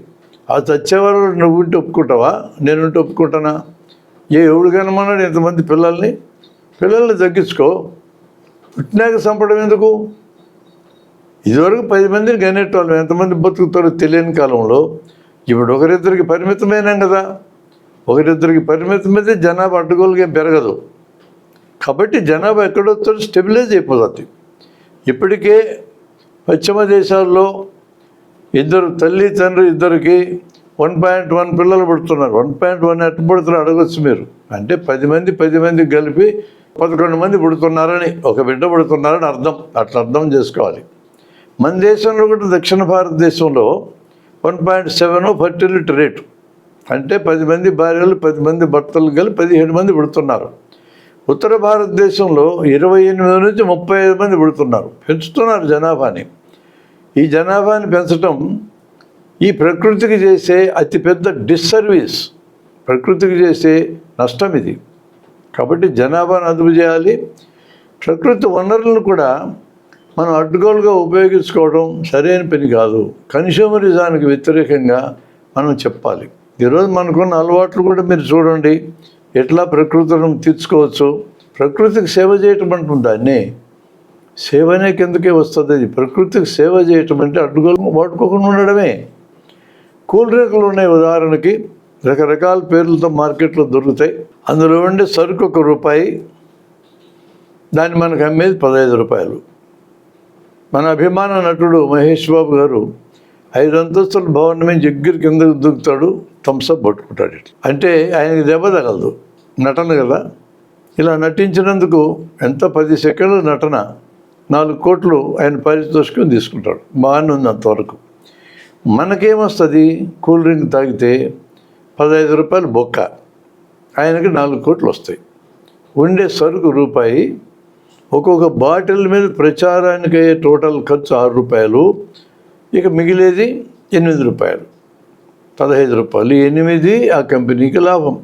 ఆ చచ్చేవారు నువ్వు ఉంటే ఒప్పుకుంటావా? నేను ఉంటే ఒప్పుకుంటానా? ఎవడు కనమన్నాడు ఎంతమంది పిల్లల్ని తగ్గించుకో. పుట్టినాక చంపడం ఎందుకు? ఇదివరకు 10 మందిని కనేటోళ్ళం. ఎంతమంది బతుకుతారో తెలియని కాలంలో. ఇప్పుడు ఒకరిద్దరికి పరిమితమైనాం కదా. ఒకరిద్దరికి పరిమితమైతే జనాభా అడ్డుగోలుగా పెరగదు. కాబట్టి జనాభా ఎక్కడొచ్చో స్టెబిలైజ్ అయిపోతుంది. ఇప్పటికే పశ్చిమ దేశాల్లో తల్లి తండ్రి ఇద్దరికి 1.1 పిల్లలు పుడుతున్నారు. 1.1 ఎట్టు పుడుతున్నారు అడగచ్చు మీరు. అంటే 10 మంది కలిపి 11 మంది పుడుతున్నారని, ఒక బిడ్డ పుడుతున్నారని అర్థం. అట్లా అర్థం చేసుకోవాలి. మన దేశంలో కూడా దక్షిణ భారతదేశంలో 1.7 ఫర్టిలిటీ రేటు. అంటే 10 మంది భార్యలు 10 మంది భర్తలు కలిపి 17 మంది పుడుతున్నారు. ఉత్తర భారతదేశంలో 28 నుంచి 35 మంది పుడుతున్నారు. పెంచుతున్నారు జనాభాని. ఈ జనాభాని పెంచడం ఈ ప్రకృతికి చేసే అతిపెద్ద డిస్సర్వీస్, ప్రకృతికి చేసే నష్టం ఇది. కాబట్టి జనాభాను అదుపు చేయాలి. ప్రకృతి వనరులను కూడా మనం అడ్డుగోలుగా ఉపయోగించుకోవడం సరైన పని కాదు. కన్స్యూమరిజానికి వ్యతిరేకంగా మనం చెప్పాలి. ఈరోజు మనకున్న అలవాట్లు కూడా మీరు చూడండి, ఎట్లా ప్రకృతిని తీర్చుకోవచ్చు. ప్రకృతికి సేవ చేయటం అంటుంది దాన్ని. సేవనే కిందకే వస్తుంది. అది ప్రకృతికి సేవ చేయటం అంటే అడ్డుగోలు వాడుకోకుండా ఉండడమే. కూల్ డ్రింకులు ఉన్నాయి ఉదాహరణకి, రకరకాల పేర్లతో మార్కెట్లో దొరుకుతాయి. అందులో ఉండే సరుకు ₹1, దాన్ని మనకు అమ్మేది ₹15. మన అభిమాన నటుడు మహేష్ బాబు గారు 5 అంతస్తుల భవనం మీద దగ్గర కిందకు దూకుతాడు, థమ్స్అప్ పట్టుకుంటాడు. అంటే ఆయనకి దెబ్బ తగలదు, నటన కదా. ఇలా నటించినందుకు ఎంత 10 సెకండ్ల నటన 4 కోట్లు ఆయన పారితోషికం తీసుకుంటాడు. బాగానే ఉంది అంతవరకు. మనకేమొస్తుంది? కూల్ డ్రింక్ తాగితే ₹15 బొక్క, ఆయనకి 4 కోట్లు వస్తాయి. ఉండే సరుకు రూపాయి, ఒక్కొక్క బాటిల్ మీద ప్రచారానికి అయ్యే టోటల్ ఖర్చు 6 రూపాయలు, ఇక మిగిలేది 8 రూపాయలు, 15 రూపాయలు. 8 ఆ కంపెనీకి లాభం.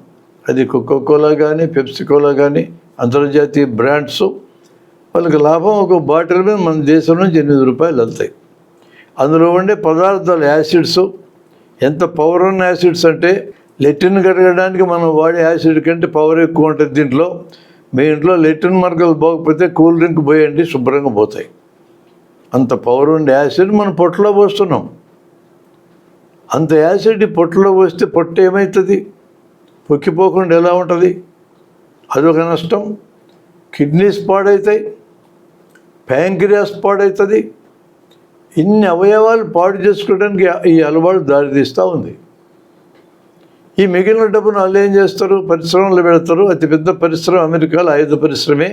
అది కోకోకోలా కానీ, పెప్సికోలా కానీ, అంతర్జాతీయ బ్రాండ్స్, వాళ్ళకి లాభం. ఒక బాటిల్ మీద మన దేశం నుంచి 8 రూపాయలు వెళ్తాయి. అందులో ఉండే పదార్థాలు యాసిడ్స్, ఎంత పవర్ ఉన్న యాసిడ్స్ అంటే లెట్రిన్ కడగడానికి మనం వాడే యాసిడ్ కంటే పవర్ ఎక్కువ ఉంటుంది దీంట్లో. మీ ఇంట్లో లెట్రిన్ మరకలు పోకపోతే కూల్ డ్రింక్ పోయండి, శుభ్రంగా పోతాయి. అంత పవర్ ఉండే యాసిడ్ మనం పొట్టలో పోస్తున్నాం. అంత యాసిడ్ పొట్టలో పోస్తే పొట్ట ఏమవుతుంది? పొక్కిపోకుండా ఎలా ఉంటుంది? అదొక నష్టం. కిడ్నీస్ పాడవుతాయి, ప్యాంక్రియాస్ పాడవుతుంది. ఇన్ని అవయవాలు పాడు చేసుకోవడానికి ఈ అలవాటు దారితీస్తూ ఉంది. ఈ మిగిలిన డబ్బును వాళ్ళు ఏం చేస్తారు? పరిశ్రమలు పెడతారు. అతిపెద్ద పరిశ్రమ అమెరికాలో ఆయుధ పరిశ్రమే.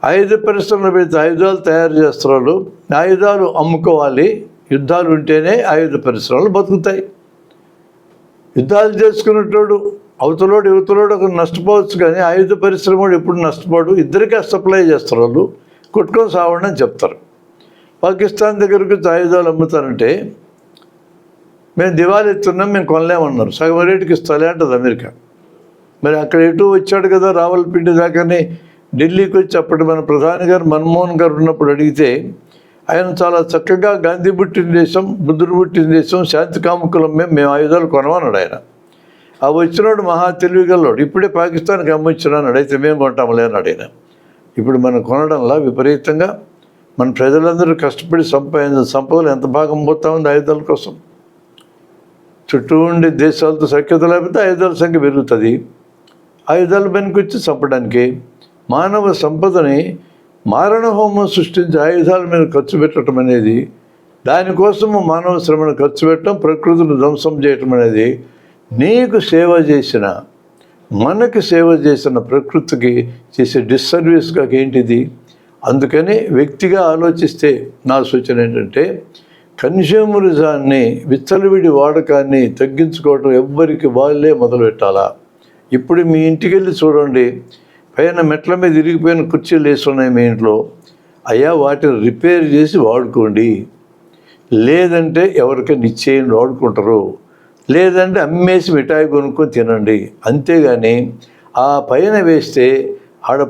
ఆయుధ పరిశ్రమలు పెడితే ఆయుధాలు తయారు చేస్తారు వాళ్ళు. ఆయుధాలు అమ్ముకోవాలి. యుద్ధాలు ఉంటేనే ఆయుధ పరిశ్రమలు బతుకుతాయి. యుద్ధాలు చేసుకునేటోడు అవతలోడు యువతలోడు ఒక నష్టపోవచ్చు, కానీ ఆయుధ పరిశ్రమ ఎప్పుడు నష్టపోడు. ఇద్దరికీ సప్లై చేస్తారు వాళ్ళు. కొట్టుకొని సావండి అని చెప్తారు. పాకిస్తాన్ దగ్గరకు ఆయుధాలు అమ్ముతారంటే మేము దివాళీ ఎత్తున్నాం, మేము కొనలేమన్నారు. సగం రేటుకి ఇస్తాలే అంటది అమెరికా. మరి అక్కడ ఎటు వచ్చాడు కదా రావలపిండి దాకానే ఢిల్లీకి వచ్చి అప్పటి మన ప్రధాని గారు మన్మోహన్ గారు ఉన్నప్పుడు అడిగితే ఆయన చాలా చక్కగా గాంధీ పుట్టిన దేశం, బుద్ధుడు పుట్టిన దేశం, శాంతి కాముకులం మేము ఆయుధాలు కొనమన్నాడు ఆయన. ఆ వచ్చినాడు మహా తెలివిగల్లోడు. ఇప్పుడే పాకిస్తాన్కి అమ్మొచ్చినాడు. అయితే మేము కొంటాములే అన్నాడు ఆయన. ఇప్పుడు మనం కొనడంలా విపరీతంగా మన ప్రజలందరూ కష్టపడి సంపాదించిన సంపదలు ఎంత భాగం పోతా ఉంది ఆయుధాల కోసం. చుట్టూ ఉండే దేశాలతో సఖ్యత లేకపోతే ఆయుధాల సంఖ్య పెరుగుతుంది. ఆయుధాలు వెనుకొచ్చి చంపడానికి మానవ సంపదని మారణ హోమం సృష్టించి ఆయుధాల మీద ఖర్చు పెట్టడం అనేది, దానికోసము మానవ శ్రమను ఖర్చు పెట్టడం, ప్రకృతిని ధ్వంసం చేయటం అనేది నీకు సేవ చేసిన, మనకి సేవ చేసిన ప్రకృతికి చేసే డిస్సర్వీస్గా ఏంటిది? అందుకని వ్యక్తిగా ఆలోచిస్తే నా సూచన ఏంటంటే కన్స్యూమరిజాన్ని, విచ్చలవిడి వాడకాన్ని తగ్గించుకోవటం ఎవ్వరికి వాళ్ళే మొదలు పెట్టాలా. ఇప్పుడు మీ ఇంటికి వెళ్ళి చూడండి, పైన మెట్ల మీద ఇరిగిపోయిన కుర్చీలు వేస్తున్నాయి మీ ఇంట్లో. అయ్యా వాటిని రిపేర్ చేసి వాడుకోండి, లేదంటే ఎవరికైనా ఇచ్చేయండి, వాడుకుంటారు. లేదంటే అమ్మేసి మిఠాయి కొనుక్కొని తినండి. అంతేగాని ఆ పైన వేస్తే ఆడ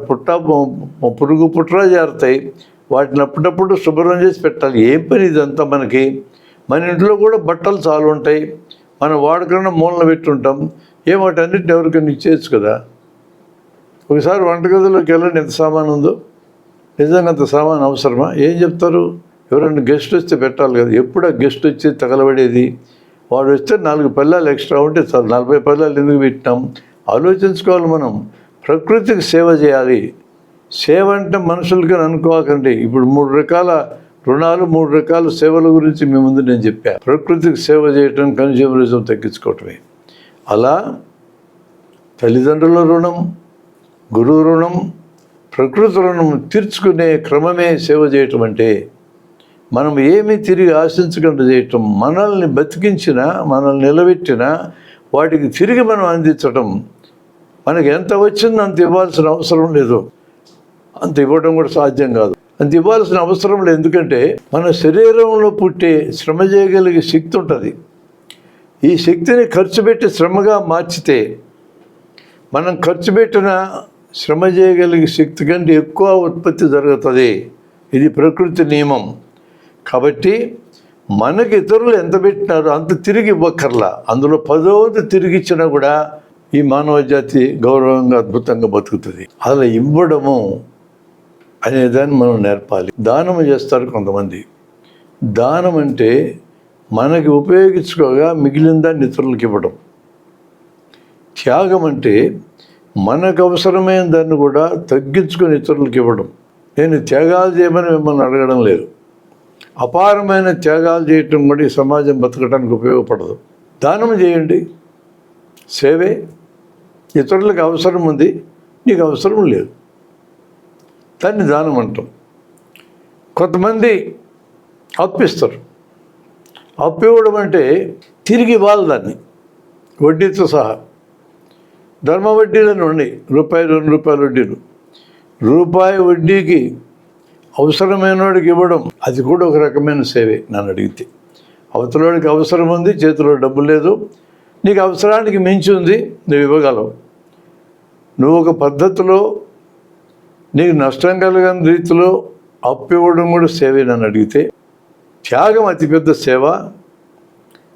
పురుగు పుట్రా జారుతాయి. వాటిని అప్పుడప్పుడు శుభ్రం చేసి పెట్టాలి. ఏం పని ఇదంతా మనకి? మన ఇంట్లో కూడా బట్టలు చాలా ఉంటాయి, మనం వాడకుండా మూలన పెట్టుంటాం. వాటన్నిటిని ఎవరికైనా ఇచ్చేయచ్చు కదా. ఒకసారి వంటగదిలోకి వెళ్ళండి, ఎంత సామాను ఉందో. నిజంగా అంత సామాను అవసరమా? ఏం చెప్తారు? ఎవరైనా గెస్ట్ వస్తే పెట్టాలి కదా. ఎప్పుడు ఆ గెస్ట్ వచ్చి తగలబడేది? వాడు వస్తే 4 పళ్ళాలు ఎక్స్ట్రా ఉంటే 40 పళ్ళాలు ఎందుకు పెట్టినాం? ఆలోచించుకోవాలి మనం. ప్రకృతికి సేవ చేయాలి. సేవ అంటే మనుషులకి అనుకోకండి. ఇప్పుడు 3 రకాల రుణాలు, 3 రకాల సేవల గురించి మీ ముందు నేను చెప్పా. ప్రకృతికి సేవ చేయటం, కన్స్యూమరిజం తగ్గించుకోవటమే. అలా తల్లిదండ్రుల రుణం, గురువు రుణం, ప్రకృతి రుణం తీర్చుకునే క్రమమే సేవ చేయటం. అంటే మనం ఏమీ తిరిగి ఆశించకుండా చేయటం, మనల్ని బతికించిన, మనల్ని నిలబెట్టిన వాటికి తిరిగి మనం అందించటం. మనకి ఎంత వచ్చిందో అంత ఇవ్వాల్సిన అవసరం లేదు, అంత ఇవ్వడం కూడా సాధ్యం కాదు. అంత ఇవ్వాల్సిన అవసరం లేదు. ఎందుకంటే మన శరీరంలో పుట్టే శ్రమ చేయగలిగే శక్తి ఉంటుంది. ఈ శక్తిని ఖర్చు పెట్టి శ్రమగా మార్చితే మనం ఖర్చు పెట్టిన శ్రమ చేయగలిగే శక్తి కంటే ఎక్కువ ఉత్పత్తి జరుగుతుంది. ఇది ప్రకృతి నియమం. కాబట్టి మనకి ఇతరులు ఎంత పెట్టినారో అంత తిరిగి ఇవ్వక్కర్లా. అందులో 10వ వంతు తిరిగి ఇచ్చినా కూడా ఈ మానవ జాతి గౌరవంగా అద్భుతంగా బతుకుతుంది. అలా ఇవ్వడము అనేదాన్ని మనం నేర్పాలి. దానము చేస్తారు కొంతమంది. దానం అంటే మనకి ఉపయోగించుకోగా మిగిలిన దాన్ని ఇతరులకు ఇవ్వడం. త్యాగం అంటే మనకు అవసరమైన దాన్ని కూడా తగ్గించుకొని ఇతరులకు ఇవ్వడం. నేను త్యాగాలు చేయమని మిమ్మల్ని అడగడం లేదు. అపారమైన త్యాగాలు చేయటం కూడా ఈ సమాజం బతకడానికి ఉపయోగపడదు. దానం చేయండి, సేవే. ఇతరులకు అవసరం ఉంది, నీకు అవసరం లేదు, దాన్ని దానం అంటాం. కొంతమంది అప్పిస్తారు. అప్పు ఇవ్వడం అంటే తిరిగి ఇవ్వాలి దాన్ని, వడ్డీతో సహా. ధర్మ వడ్డీలను ఉన్నాయి, రూపాయి 2 రూపాయల వడ్డీలు. రూపాయి వడ్డీకి అవసరమైన వాడికి ఇవ్వడం, అది కూడా ఒక రకమైన సేవే నన్ను అడిగితే. అవతలవాడికి అవసరం ఉంది, చేతిలో డబ్బు లేదు, నీకు అవసరానికి మించి ఉంది, నువ్వు ఇవ్వగలవు. నువ్వు ఒక పద్ధతిలో నీకు నష్టం కలగని రీతిలో అప్పు ఇవ్వడం కూడా సేవే నన్ను అడిగితే. త్యాగం అతిపెద్ద సేవ.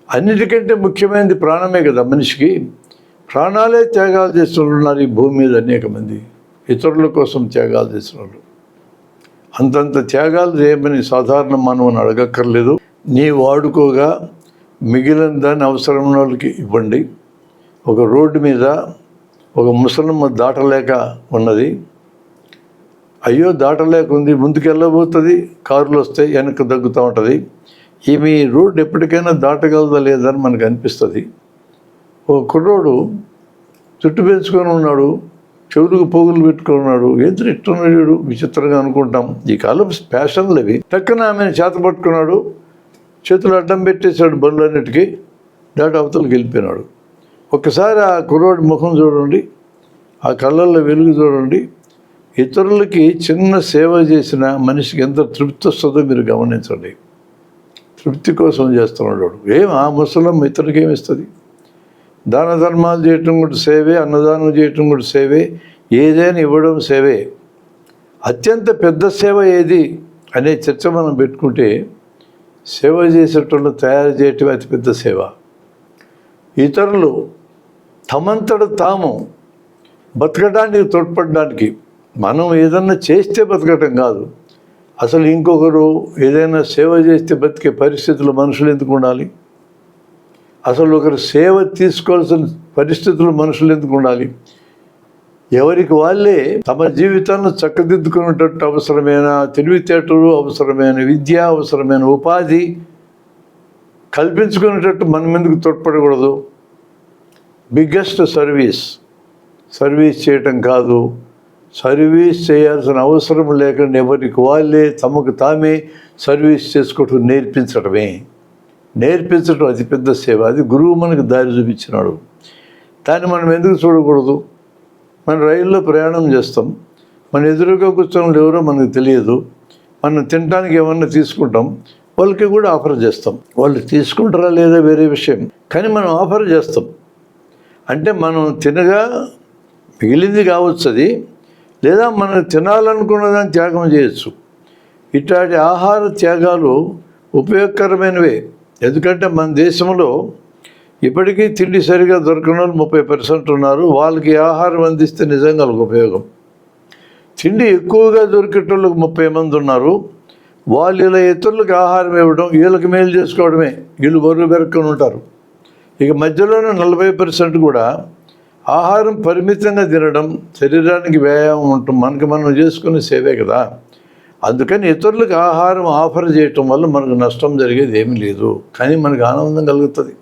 అన్నిటికంటే ముఖ్యమైనది ప్రాణమే కదా మనిషికి. ప్రాణాలే త్యాగాలు చేసిన వాళ్ళు ఉన్నారు ఈ భూమి మీద అనేక మంది, ఇతరుల కోసం త్యాగాలు చేసిన వాళ్ళు. అంతంత త్యాగాలు చేయమని సాధారణ మానవుని అడగక్కర్లేదు. నీ వాడుకోగా మిగిలిన దాన్ని అవసరమైన వాళ్ళకి ఇవ్వండి. ఒక రోడ్డు మీద ఒక ముసలమ్మ దాటలేక ఉన్నది. అయ్యో దాటలేక ఉంది, ముందుకు వెళ్ళబోతుంది, కారులు వస్తాయి, వెనక్కి దగ్గుతూ ఉంటుంది. ఈమె రోడ్డు ఎప్పటికైనా దాటగలదా లేదని మనకు అనిపిస్తుంది. ఒక కుర్రోడు చుట్టు పెంచుకొని ఉన్నాడు, చెవులకు పోగులు పెట్టుకొని ఉన్నాడు. ఏంటి ఇట్టున్నాడు విచిత్రంగా అనుకుంటాం. ఈ కాలం ఫ్యాషన్లు అవి. టక్కన ఆమెను చేత పట్టుకున్నాడు, చేతులు అడ్డం పెట్టేశాడు బండ్లన్నిటికీ, దాటి అవతలకి వెళ్ళిపోయినాడు. ఒక్కసారి ఆ కుర్రోడి ముఖం చూడండి, ఆ కళ్ళల్లో వెలుగు చూడండి. ఇతరులకి చిన్న సేవ చేసిన మనిషికి ఎంత తృప్తి వస్తుందో మీరు గమనించండి. తృప్తి కోసం చేస్తున్నాడు. ఆ ముసలం ఇతరులకి ఏమిస్తుంది? దాన ధర్మాలు చేయటం కూడా సేవే, అన్నదానం చేయటం కూడా సేవే, ఏదైనా ఇవ్వడం సేవే. అత్యంత పెద్ద సేవ ఏది అనే చర్చ మనం పెట్టుకుంటే సేవ చేసేటోళ్ళు తయారు చేయటం అతిపెద్ద సేవ. ఇతరులు తమంతట తాము బతకడానికి తోడ్పడడానికి, మనం ఏదన్నా చేస్తే బతకటం కాదు, అసలు ఇంకొకరు ఏదైనా సేవ చేస్తే బతికే పరిస్థితులు మనుషులు ఎందుకు ఉండాలి? అసలు ఒకరు సేవ తీసుకోవాల్సిన పరిస్థితులు మనుషులు ఎందుకు ఉండాలి? ఎవరికి వాళ్ళే తమ జీవితాలను చక్కదిద్దుకునేటట్టు అవసరమైన తెలివితేటలు, అవసరమైన విద్య, అవసరమైన ఉపాధి కల్పించుకునేటట్టు మనం ఎందుకు తోడ్పడకూడదు? బిగ్గెస్ట్ సర్వీస్ చేయటం కాదు, సర్వీస్ చేయాల్సిన అవసరం లేకుండా ఎవరికి వాళ్ళే తమకు తామే సర్వీస్ చేసుకోవటం నేర్పించడం అతిపెద్ద సేవ. అది గురువు మనకు దారి చూపించినాడు. దాన్ని మనం ఎందుకు చూడకూడదు? మన రైల్లో ప్రయాణం చేస్తాం, మన ఎదురుగా కూర్చొని ఎవరో మనకు తెలియదు, మనం తినడానికి ఏమన్నా తీసుకుంటాం, వాళ్ళకి కూడా ఆఫర్ చేస్తాం. వాళ్ళు తీసుకుంటారా లేదా వేరే విషయం, కానీ మనం ఆఫర్ చేస్తాం. అంటే మనం తినగా మిగిలింది కావచ్చు అది, లేదా మనం తినాలనుకున్నదాన్ని త్యాగం చేయొచ్చు. ఇట్లాంటి ఆహార త్యాగాలు ఉపయోగకరమైనవే. ఎందుకంటే మన దేశంలో ఇప్పటికీ తిండి సరిగా దొరకని వాళ్ళు 30% ఉన్నారు. వాళ్ళకి ఆహారం అందిస్తే నిజంగా వాళ్ళకి ఉపయోగం. తిండి ఎక్కువగా దొరికేటోళ్ళకి 30 మంది ఉన్నారు. వాళ్ళు ఇలా ఇతరులకు ఆహారం ఇవ్వడం, వీళ్ళకి మేలు చేసుకోవడమే, వీళ్ళు బరువు పెరుక్కొని ఉంటారు. ఇక మధ్యలోనే 40% కూడా ఆహారం పరిమితంగా తినడం, శరీరానికి వ్యాయామం ఉంటుంది, మనకి మనం చేసుకునే సేవే కదా. అందుకని ఇతరులకు ఆహారం ఆఫర్ చేయటం వల్ల మనకు నష్టం జరిగేది ఏమీ లేదు, కానీ మనకు ఆనందం కలుగుతుంది.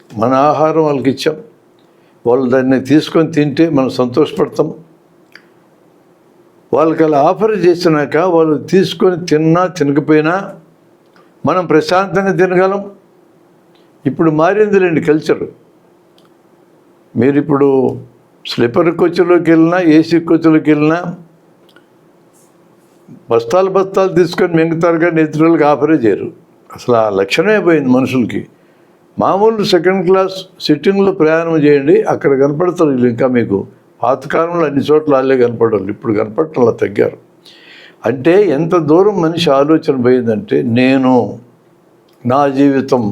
మన ఆహారం వాళ్ళకి ఇచ్చాం, వాళ్ళు దాన్ని తీసుకొని తింటే మనం సంతోషపడతాం. వాళ్ళకి అలా ఆఫర్ చేసినాక వాళ్ళు తీసుకొని తిన్నా తినకపోయినా మనం ప్రశాంతంగా తినగలం. ఇప్పుడు మారిందిలేండి కల్చర్. మీరు ఇప్పుడు స్లీపర్ కోచ్లోకి వెళ్ళినా, ఏసీ కోచ్లోకి వెళ్ళినా బస్తాలు తీసుకొని మింగుతారు, కానీ ఇతరులకు ఆఫరే చేయరు. అసలు ఆ లక్షణమే పోయింది మనుషులకి. మామూలు సెకండ్ క్లాస్ సిట్టింగ్లో ప్రయాణం చేయండి, అక్కడ కనపడతారు వీళ్ళు. ఇంకా మీకు పాతకాలంలో అన్ని చోట్ల వాళ్ళే కనపడాలి, ఇప్పుడు కనపడటం అలా తగ్గారు. అంటే ఎంత దూరం మనిషి ఆలోచన పోయిందంటే, నేను, నా జీవితం,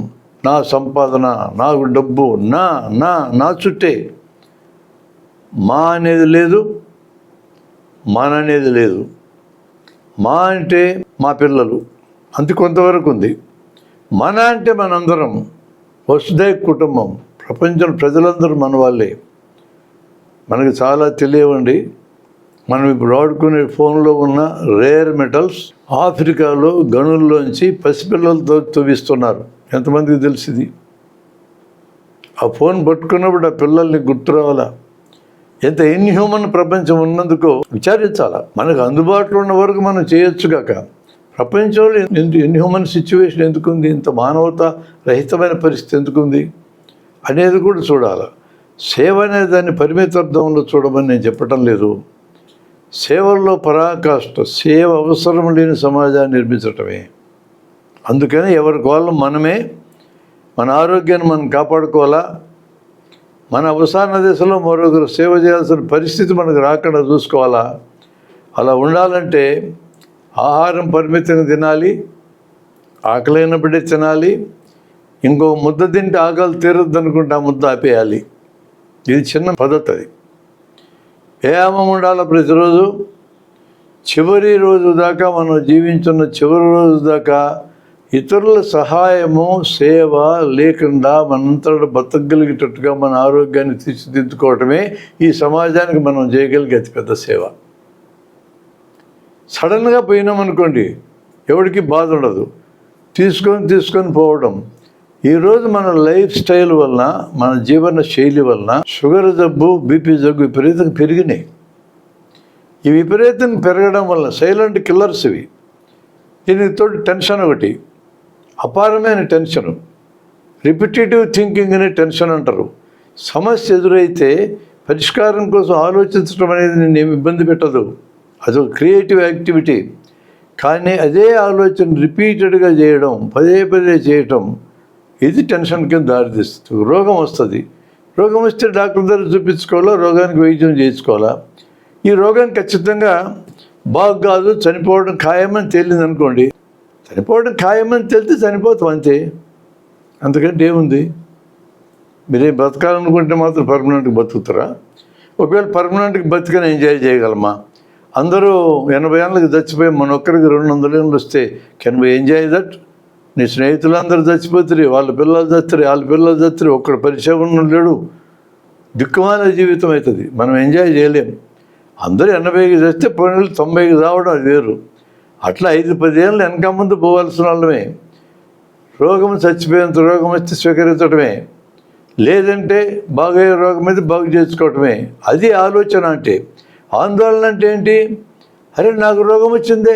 నా సంపాదన, నాకు డబ్బు, నా చుట్టే, మా అనేది లేదు, మన అనేది లేదు. మా అంటే మా పిల్లలు, అంత కొంతవరకు ఉంది. మన అంటే మనందరం, వసుదైవ కుటుంబం, ప్రపంచం ప్రజలందరూ మన వాళ్ళే. మనకి చాలా తెలియవండి. మనం ఇప్పుడు వాడుకునే ఫోన్లో ఉన్న రేర్ మెటల్స్ ఆఫ్రికాలో గనుల్లోంచి పసిపిల్లలతో తవ్విస్తున్నారు. ఎంతమందికి తెలిసింది? ఆ ఫోన్ పట్టుకున్నప్పుడు ఆ పిల్లల్ని గుర్తు రావాలా? ఎంత ఇన్హ్యూమన్ ప్రపంచం ఉన్నందుకో విచారించాలా. మనకు అందుబాటులో ఉన్న వరకు మనం చేయొచ్చు కాక, ప్రపంచంలో ఇన్హ్యూమన్ సిచ్యువేషన్ ఎందుకుంది, ఇంత మానవత రహితమైన పరిస్థితి ఎందుకుంది అనేది కూడా చూడాలి. సేవ అనే దాన్ని పరిమితార్థంలో చూడమని నేను చెప్పటం లేదు. సేవల్లో పరాకాష్ట, సేవ అవసరం లేని సమాజాన్ని నిర్మించటమే. అందుకని ఎవరికి వాళ్ళు మనమే మన ఆరోగ్యాన్ని మనం కాపాడుకోవాలా, మన అవసాన దశలో మరొకరు సేవ చేయాల్సిన పరిస్థితి మనకు రాకుండా చూసుకోవాలా. అలా ఉండాలంటే ఆహారం పరిమితంగా తినాలి, ఆకలైనప్పుడే తినాలి. ఇంకో ముద్ద తింటే ఆకలి తీరద్దు అనుకుంటే ఆ ముద్ద ఆపేయాలి. ఇది చిన్న పద్ధతి. అది వ్యాయామం ఉండాలి ప్రతిరోజు. చివరి రోజు దాకా మనం జీవించున్న చివరి రోజు దాకా ఇతరుల సహాయము సేవ లేకుండా మనంతటా బతకగలిగేటట్టుగా మన ఆరోగ్యాన్ని తీర్చిదిద్దుకోవటమే ఈ సమాజానికి మనం చేయగలిగే అతిపెద్ద సేవ. సడన్గా పోయినామనుకోండి ఎవరికి బాధ ఉండదు, తీసుకొని పోవడం. ఈరోజు మన లైఫ్ స్టైల్ వలన, మన జీవన శైలి వలన షుగర్ జబ్బు, బీపీ జబ్బు విపరీతంగా పెరిగినాయి. ఈ విపరీతంగా పెరగడం వల్ల సైలెంట్ కిల్లర్స్ ఇవి. దీనికి తోటి టెన్షన్ ఒకటి, అపారమైన టెన్షను, రిపిటేటివ్ థింకింగ్ అనే టెన్షన్ అంటారు. సమస్య ఎదురైతే పరిష్కారం కోసం ఆలోచించడం అనేది నేను ఏమి ఇబ్బంది పెట్టదు, అదొక క్రియేటివ్ యాక్టివిటీ. కానీ అదే ఆలోచన రిపీటెడ్గా చేయడం, పదే చేయటం, ఇది టెన్షన్ కింద దారితీస్తుంది. రోగం వస్తుంది. రోగం వస్తే డాక్టర్ దగ్గర చూపించుకోవాలా, రోగానికి వైద్యం చేయించుకోవాలా. ఈ రోగానికి ఖచ్చితంగా బాగు కాదు, చనిపోవడం ఖాయమని తేలింది అనుకోండి, చనిపోవడం ఖాయమని తేలితే చనిపోతాం అంతే, అంతకంటే ఏముంది. మీరేం బతకాలనుకుంటే మాత్రం పర్మనెంట్గా బతుకుతారా? ఒకవేళ పర్మనెంట్గా బతికని ఎంజాయ్ చేయగలమా? అందరూ 80 ఏళ్ళకి చచ్చిపోయి మన ఒక్కరికి 200 ఏళ్ళు వస్తే కెన్ బి ఎంజాయ్ దట్? నీ స్నేహితులందరూ చచ్చిపోతారు, వాళ్ళ పిల్లలు చస్తారు, ఒక్కడు పరిచయం లేడు, దిక్కుమాల జీవితం అవుతుంది. మనం ఎంజాయ్ చేయలేం. అందరూ 80కి చస్తే 90కి రావడం అది వేరు. అట్లా 5-10 ఏళ్ళు వెనక ముందు పోవాల్సిన వాళ్ళమే. రోగం చచ్చిపోయేంత రోగం వస్తే స్వీకరించడమే, లేదంటే బాగా రోగం అయితే బాగు చేసుకోవటమే. అది ఆలోచన అంటే. ఆందోళన అంటే ఏంటి? అరే నాకు రోగం వచ్చిందే,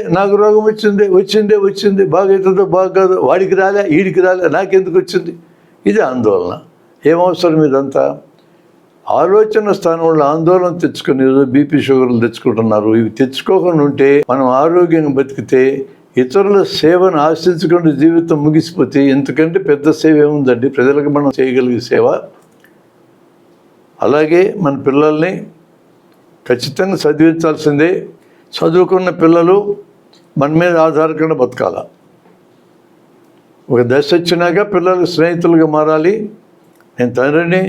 బాగవుతుందో బాగాదో, వాడికి రాలే, వీడికి రాలే, నాకెందుకు వచ్చింది? ఇది ఆందోళన. ఏమవసరం ఇదంతా? ఆలోచన స్థానంలో ఆందోళన తెచ్చుకుని బీపీ షుగర్లు తెచ్చుకుంటున్నారు. ఇవి తెచ్చుకోకుండా ఉంటే మనం ఆరోగ్యంగా బతికితే, ఇతరుల సేవను ఆశించకుండా జీవితం ముగిసిపోతే ఎందుకంటే పెద్ద సేవ ఏముందండి? ప్రజలకు మనం చేయగలిగే సేవ. అలాగే మన పిల్లల్ని ఖచ్చితంగా చదివించాల్సిందే. చదువుకున్న పిల్లలు మన మీద ఆధారపడకుండా బతకాల. ఒక దశ వచ్చినాక పిల్లలకు స్నేహితులుగా మారాలి. నేను తండ్రిని,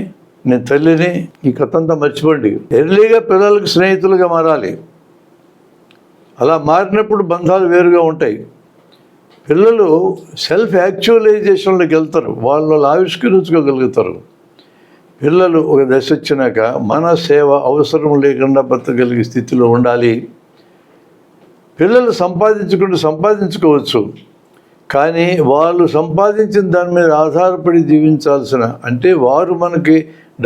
నేను తల్లిని, ఈ కథంతా మర్చిపోండి. ఎర్లీగా పిల్లలకు స్నేహితులుగా మారాలి. అలా మారినప్పుడు బంధాలు వేరుగా ఉంటాయి. పిల్లలు సెల్ఫ్ యాక్చువలైజేషన్లోకి వెళ్తారు, వాళ్ళు ఆవిష్కరించుకోగలుగుతారు. పిల్లలు ఒక దశ వచ్చినాక మన సేవ అవసరం లేకుండా బతకగలిగే స్థితిలో ఉండాలి. పిల్లలు సంపాదించుకోవచ్చు, కానీ వాళ్ళు సంపాదించిన దాని మీద ఆధారపడి జీవించాల్సిన, అంటే వారు మనకి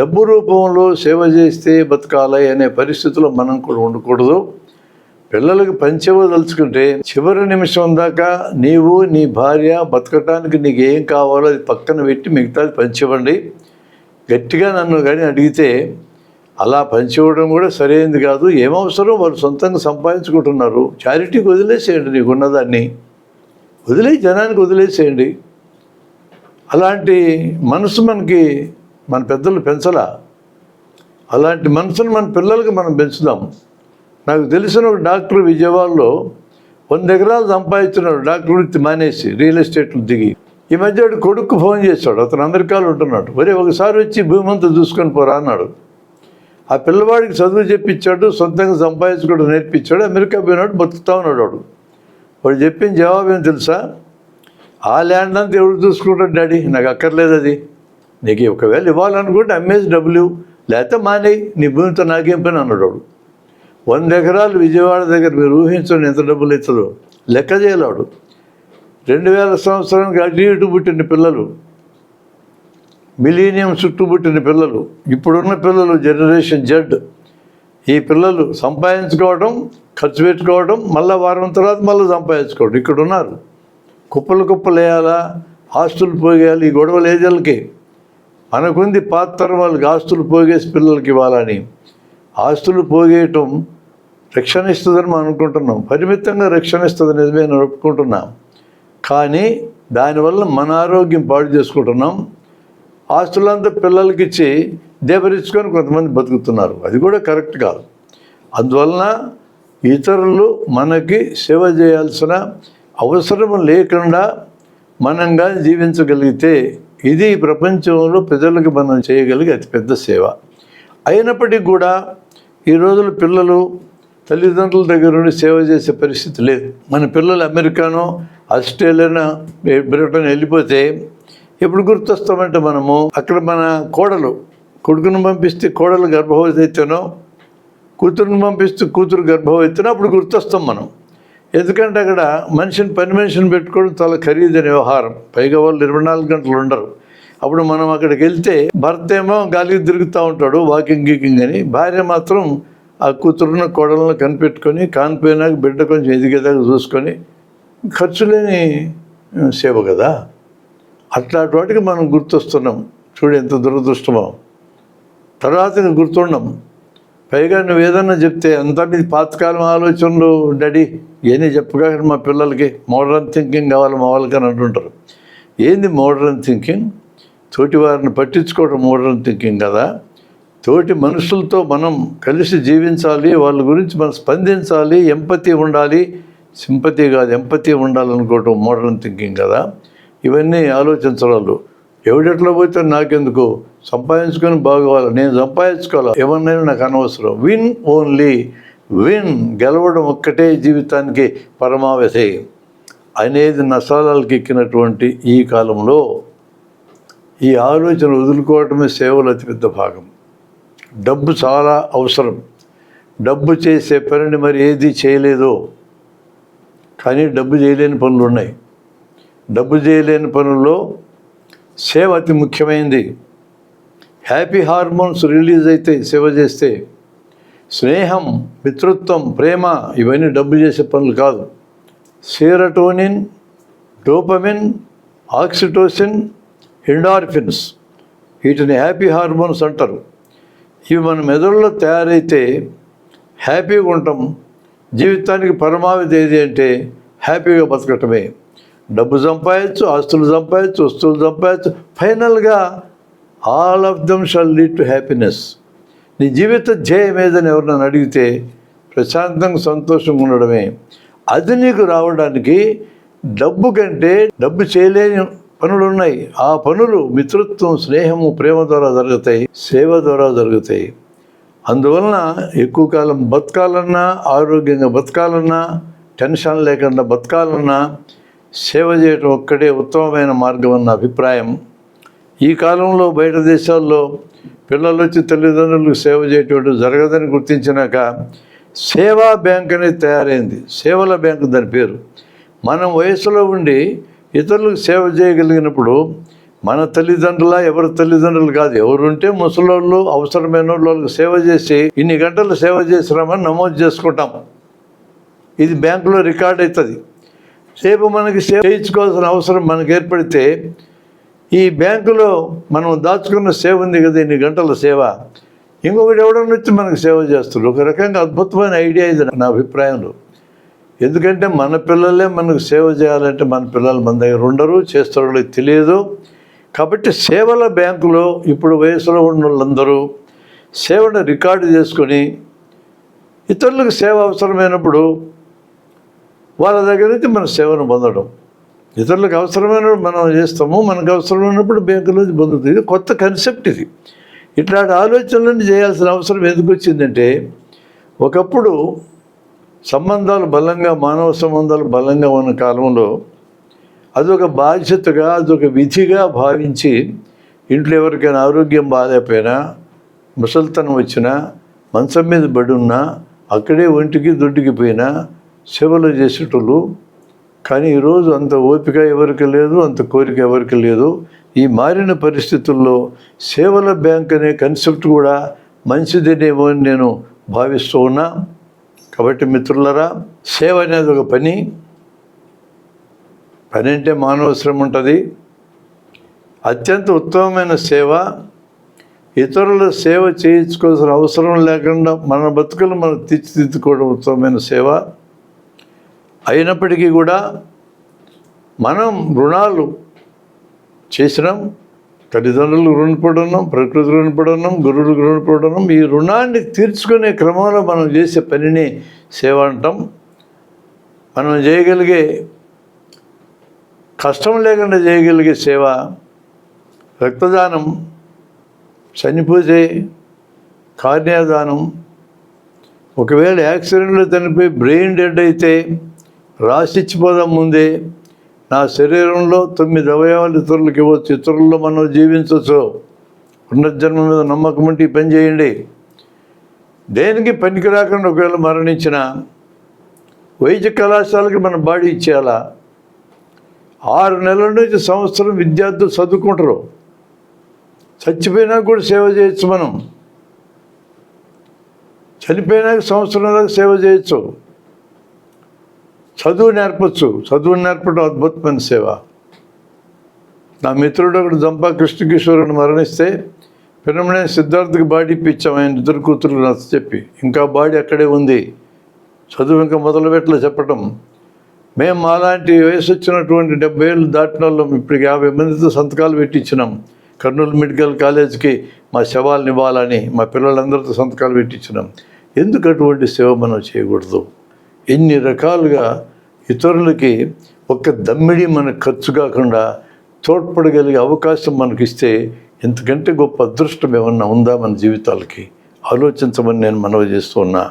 డబ్బు రూపంలో సేవ చేస్తే బతకాలి అనే పరిస్థితిలో మనం కూడా ఉండకూడదు. పిల్లలకు పంచివ్వదలుచుకుంటే చివరి నిమిషం దాకా నీవు, నీ భార్య బతకటానికి నీకు ఏం కావాలో అది పక్కన పెట్టి మిగతాది పంచివ్వండి. గట్టిగా నన్ను కానీ అడిగితే అలా పంచివ్వడం కూడా సరైనది కాదు. ఏమవసరం వాళ్ళు సొంతంగా సంపాదించుకుంటున్నారు. చారిటీకి వదిలేసేయండి, నీకున్నదాన్ని జనానికి వదిలేసేయండి. అలాంటి మనసు మనకి మన పెద్దలు పెంచలా. అలాంటి మనసును మన పిల్లలకి మనం పెంచుదాం. నాకు తెలిసిన ఒక డాక్టర్ విజయవాడలో 100 ఎకరాలు సంపాదించున్నాడు, డాక్టర్ వృత్తి మానేసి రియల్ ఎస్టేట్లు దిగి. ఈ మధ్య కొడుకు ఫోన్ చేశాడు, అతను అమెరికాలో ఉంటున్నాడు. ఒరే ఒకసారి వచ్చి భూమి అంతా చూసుకొని పోరా అన్నాడు. ఆ పిల్లవాడికి చదువు చెప్పించాడు, సొంతంగా సంపాదించుకోవడం నేర్పించాడు. అమెరికా పోయినాడు, బతుకుతా ఉన్నాడు. వాడు చెప్పిన జవాబు ఏం తెలుసా? ఆ ల్యాండ్ అంతా ఎవరు చూసుకుంటాడు డాడీ, నాకు అక్కర్లేదు, అది నీకు ఒకవేళ ఇవ్వాలనుకుంటే అమ్మేసి డబ్బులు, లేకపోతే మానేయి, నీ భూమితో నాకేం పని అన్నాడు. 100 ఎకరాలు విజయవాడ దగ్గర మీరు ఊహించండి ఎంత డబ్బులు ఇస్తుందో, లెక్క చేయలేడు. 2000 సంవత్సరానికి అటు ఇటు పుట్టిన పిల్లలు, మిలీనియం చుట్టూ పుట్టిన పిల్లలు, ఇప్పుడున్న పిల్లలు జనరేషన్ జెడ్. ఈ పిల్లలు సంపాదించుకోవడం, ఖర్చు పెట్టుకోవడం, మళ్ళీ వారం తర్వాత మళ్ళీ సంపాదించుకోవడం. ఇక్కడ ఉన్నారు. కుప్పలు వేయాలా, ఆస్తులు పోగేయాలి. ఈ గొడవలు ఏజలకి మనకుంది పాత తరం వాళ్ళకి ఆస్తులు పోగేసి పిల్లలకి ఇవ్వాలని. ఆస్తులు పోగేయటం రక్షణ ఇస్తుందని మనం అనుకుంటున్నాం, పరిమితంగా రక్షణ ఇస్తుంది, నిజమే, నేను ఒప్పుకుంటున్నాం. కానీ దానివల్ల మన ఆరోగ్యం పాడు చేసుకుంటున్నాం. ఆస్తులంతా పిల్లలకి ఇచ్చి దేవరించుకొని కొంతమంది బతుకుతున్నారు, అది కూడా కరెక్ట్ కాదు. అందువలన ఇతరులు మనకి సేవ చేయాల్సిన అవసరం లేకుండా మనం కానీ జీవించగలిగితే ఇది ప్రపంచంలో ప్రజలకు మనం చేయగలిగే అతిపెద్ద సేవ. అయినప్పటికీ కూడా ఈ రోజుల పిల్లలు తల్లిదండ్రుల దగ్గర నుండి సేవ చేసే పరిస్థితి లేదు. మన పిల్లలు అమెరికానో ఆస్ట్రేలియానో బ్రిటన్ వెళ్ళిపోతే ఎప్పుడు గుర్తొస్తామంటే మనము అక్కడ మన కొడుకును పంపిస్తే కోడలు గర్భవతి అయితేనో, కూతురుని పంపిస్తే కూతురు గర్భవతి అయితేనో అప్పుడు గుర్తొస్తాం మనం. ఎందుకంటే అక్కడ పని మనిషిని పెట్టుకోవడం చాలా ఖరీదైన వ్యవహారం, పైగా వాళ్ళు 24 గంటలు ఉండరు. అప్పుడు మనం అక్కడికి వెళ్తే భర్త ఏమో గాలికి తిరుగుతూ ఉంటాడు వాకింగ్ గీకింగ్ అని, భార్య మాత్రం ఆ కూతురున్న కోడలను కనిపెట్టుకొని కానిపోయినాక బిడ్డ కొంచెం ఎదిగేదాకా చూసుకొని, ఖర్చు లేని సేవ కదా. అట్లాంటి వాటికి మనం గుర్తొస్తున్నాం. చూడు ఎంత దురదృష్టమో. తర్వాత గుర్తుండం. పైగా నువ్వు ఏదన్నా చెప్తే అంతా మీ పాతకాలం ఆలోచనలు డాడీ ఏమీ చెప్పగా మా పిల్లలకి మోడర్న్ థింకింగ్ కావాలి మా వాళ్ళకి అని అంటుంటారు. ఏంది మోడర్న్ థింకింగ్? తోటి వారిని పట్టించుకోవడం మోడర్న్ థింకింగ్ కదా. తోటి మనుషులతో మనం కలిసి జీవించాలి, వాళ్ళ గురించి మనం స్పందించాలి, ఎంపతి ఉండాలి, సింపతి కాదు ఎంపతి ఉండాలనుకోవటం మోడర్న్ థింకింగ్ కదా. ఇవన్నీ ఆలోచించడాలు. ఎవడెట్లా పోతే నాకెందుకు, సంపాదించుకొని బాగోవాలి, నేను సంపాదించుకోవాలి, ఏమన్నా నాకు అనవసరం. విన్ ఓన్లీ విన్, గెలవడం ఒక్కటే జీవితానికి పరమావధి అనేది నసాలాలకు ఎక్కినటువంటి ఈ కాలంలో ఈ ఆలోచన వదులుకోవటమే సేవలు అతిపెద్ద భాగం. డబ్బు చాలా అవసరం. డబ్బు చేసే పనిని మరి ఏది చేయలేదో, కానీ డబ్బు చేయలేని పనులు ఉన్నాయి. డబ్బు చేయలేని పనుల్లో సేవ అతి ముఖ్యమైనది. హ్యాపీ హార్మోన్స్ రిలీజ్ అయితే సేవ చేస్తే, స్నేహం, మిత్రత్వం, ప్రేమ ఇవన్నీ డబ్బు చేసే పనులు కాదు. సెరోటోనిన్, డోపమిన్, ఆక్సిటోసిన్, ఎండార్ఫిన్స్, వీటిని హ్యాపీ హార్మోన్స్ అంటారు. ఇవి మన మెదడులో తయారైతే హ్యాపీగా ఉంటాం. జీవితానికి పరమావధి ఏది అంటే హ్యాపీగా బతకటమే. డబ్బు సంపాదించు, ఆస్తులు సంపాదించు, వస్తువులు సంపాదించు, ఫైనల్గా all of them shall lead to happiness. నీ జీవిత ధ్యేయం ఏదని ఎవరినైనా అడిగితే ప్రశాంతంగా సంతోషంగా ఉండడమే. అది నీకు రావడానికి డబ్బు కంటే డబ్బు చేయలేని పనులు ఉన్నాయి. ఆ పనులు మిత్రత్వం, స్నేహము, ప్రేమ ద్వారా జరుగుతాయి, సేవ ద్వారా జరుగుతాయి. అందువలన ఎక్కువ కాలం బతకాలన్నా, ఆరోగ్యంగా బతకాలన్నా, టెన్షన్ లేకుండా బతకాలన్నా సేవ చేయటం ఒక్కటే ఉత్తమమైన మార్గం అన్న అభిప్రాయం. ఈ కాలంలో బయట దేశాల్లో పిల్లలు వచ్చి తల్లిదండ్రులకు సేవ చేయటం జరగదని గుర్తించినాక సేవా బ్యాంక్ అనేది తయారైంది. సేవల బ్యాంకు దాని పేరు. మనం వయసులో ఉండి ఇతరులకు సేవ చేయగలిగినప్పుడు మన ఎవరి తల్లిదండ్రులు కాదు, ఎవరుంటే ముసలోళ్ళు, అవసరమైన వాళ్ళకి సేవ చేసి ఇన్ని గంటలు సేవ చేసినామని నమోదు చేసుకుంటాం. ఇది బ్యాంకులో రికార్డ్ అవుతుంది. రేపు మనకి సేవ చేయించుకోవాల్సిన అవసరం మనకు ఏర్పడితే ఈ బ్యాంకులో మనం దాచుకున్న సేవ ఉంది కదా, ఇన్ని గంటల సేవ, ఇంకొకటి ఎవడన్నా వచ్చి మనకు సేవ చేస్తారు. ఒక రకంగా అద్భుతమైన ఐడియా ఇది నా అభిప్రాయంలో. ఎందుకంటే మన పిల్లలే మనకు సేవ చేయాలంటే మన పిల్లలు మన దగ్గర ఉండరు, చేస్తారో తెలియదు. కాబట్టి సేవల బ్యాంకులో ఇప్పుడు వయసులో ఉన్న వాళ్ళందరూ సేవను రికార్డు చేసుకొని ఇతరులకు సేవ అవసరమైనప్పుడు వాళ్ళ దగ్గర నుంచి మన సేవను పొందడం. ఇతరులకు అవసరమైనప్పుడు మనం చేస్తాము, మనకు అవసరమైనప్పుడు బ్యాంకులో పొందుతుంది. ఇది కొత్త కన్సెప్ట్. ఇది ఇట్లాంటి ఆలోచనలన్నీ చేయాల్సిన అవసరం ఎందుకు వచ్చిందంటే, ఒకప్పుడు సంబంధాలు బలంగా, మానవ సంబంధాలు బలంగా ఉన్న కాలంలో అదొక బాధ్యతగా, అదొక విధిగా భావించి ఇంట్లో ఎవరికైనా ఆరోగ్యం బాగాలేకపోయినా, ముసలితనం వచ్చినా, మంచం మీద పడి ఉన్నా, అక్కడే ఒంటికి దొడ్డికి పోయినా సేవలు చేసేటోళ్ళు. కానీ ఈరోజు అంత ఓపిక ఎవరికి లేదు, అంత కోరిక ఎవరికి లేదు. ఈ మారిన పరిస్థితుల్లో సేవల బ్యాంక్ అనే కన్సెప్ట్ కూడా మంచిదేనేమో అని నేను భావిస్తూ ఉన్నా. కాబట్టి మిత్రులరా, సేవ అనేది ఒక పని అంటే మానవ శ్రమ ఉంటుంది. అత్యంత ఉత్తమమైన సేవ. ఇతరుల సేవ చేయించుకోవాల్సిన అవసరం లేకుండా మన బతుకులు మనం తీర్చిదిద్దుకోవడం ఉత్తమమైన సేవ. అయినప్పటికీ కూడా మనం రుణాలు చేసినాం, తల్లిదండ్రులకు రుణపడి ఉన్నాం, ప్రకృతి రుణపడి ఉన్నాం, గురువులకు రుణపడి ఉన్నాం. ఈ రుణాన్ని తీర్చుకునే క్రమంలో మనం చేసే పనిని సేవ అంటాం. మనం చేయగలిగే, కష్టం లేకుండా చేయగలిగే సేవ రక్తదానం, చనిపోతే కార్యాదానం. ఒకవేళ యాక్సిడెంట్లో చనిపోయి బ్రెయిన్ డెడ్ అయితే రాసిచ్చిపోదాం ముందే, నా శరీరంలో 9 అవయవాలు ఇతరులకు ఇవ్వచ్చు, ఇతరుల్లో మనం జీవించవచ్చు. పునర్జన్మ మీద నమ్మకం ఉంటే ఈ పని చేయండి. దేనికి పనికి రాకుండా ఒకవేళ మరణించిన వైద్య కళాశాలకి మన బాడీ ఇచ్చేయాలా. 6 నెలల నుంచి సంవత్సరం విద్యార్థులు చదువుకుంటారు. చచ్చిపోయినా కూడా సేవ చేయొచ్చు. మనం చనిపోయినాక సంవత్సరం దాకా సేవ చేయొచ్చు. చదువు నేర్పచ్చు. చదువు నేర్పడం అద్భుతమైన సేవ. నా మిత్రుడు ఒకడు జంపా కృష్ణకిషోరుని మరణిస్తే పిరమనే సిద్ధార్థకి బాడీ ఇప్పించాం, ఆయన 2 కూతురు నచ్చ చెప్పి. ఇంకా బాడీ అక్కడే ఉంది, చదువు ఇంకా మొదలుపెట్టలే చెప్పటం. మేము అలాంటి వయసు వచ్చినటువంటి 70 ఏళ్ళు దాటిన వాళ్ళం ఇప్పుడు 50 మందితో సంతకాలు పెట్టించినాం. కర్నూలు మెడికల్ కాలేజ్కి మా శవాలను ఇవ్వాలని మా పిల్లలందరితో సంతకాలు పెట్టించినాం. ఎందుకు అటువంటి సేవ మనం చేయకూడదు? ఎన్ని రకాలుగా ఇతరులకి ఒక్క దమ్మిడి మనకు ఖర్చు కాకుండా తోడ్పడగలిగే అవకాశం మనకిస్తే ఎంతకంటే గొప్ప అదృష్టం ఏమన్నా ఉందా మన జీవితాలకి? ఆలోచించమని నేను మనవి చేస్తూ ఉన్నా.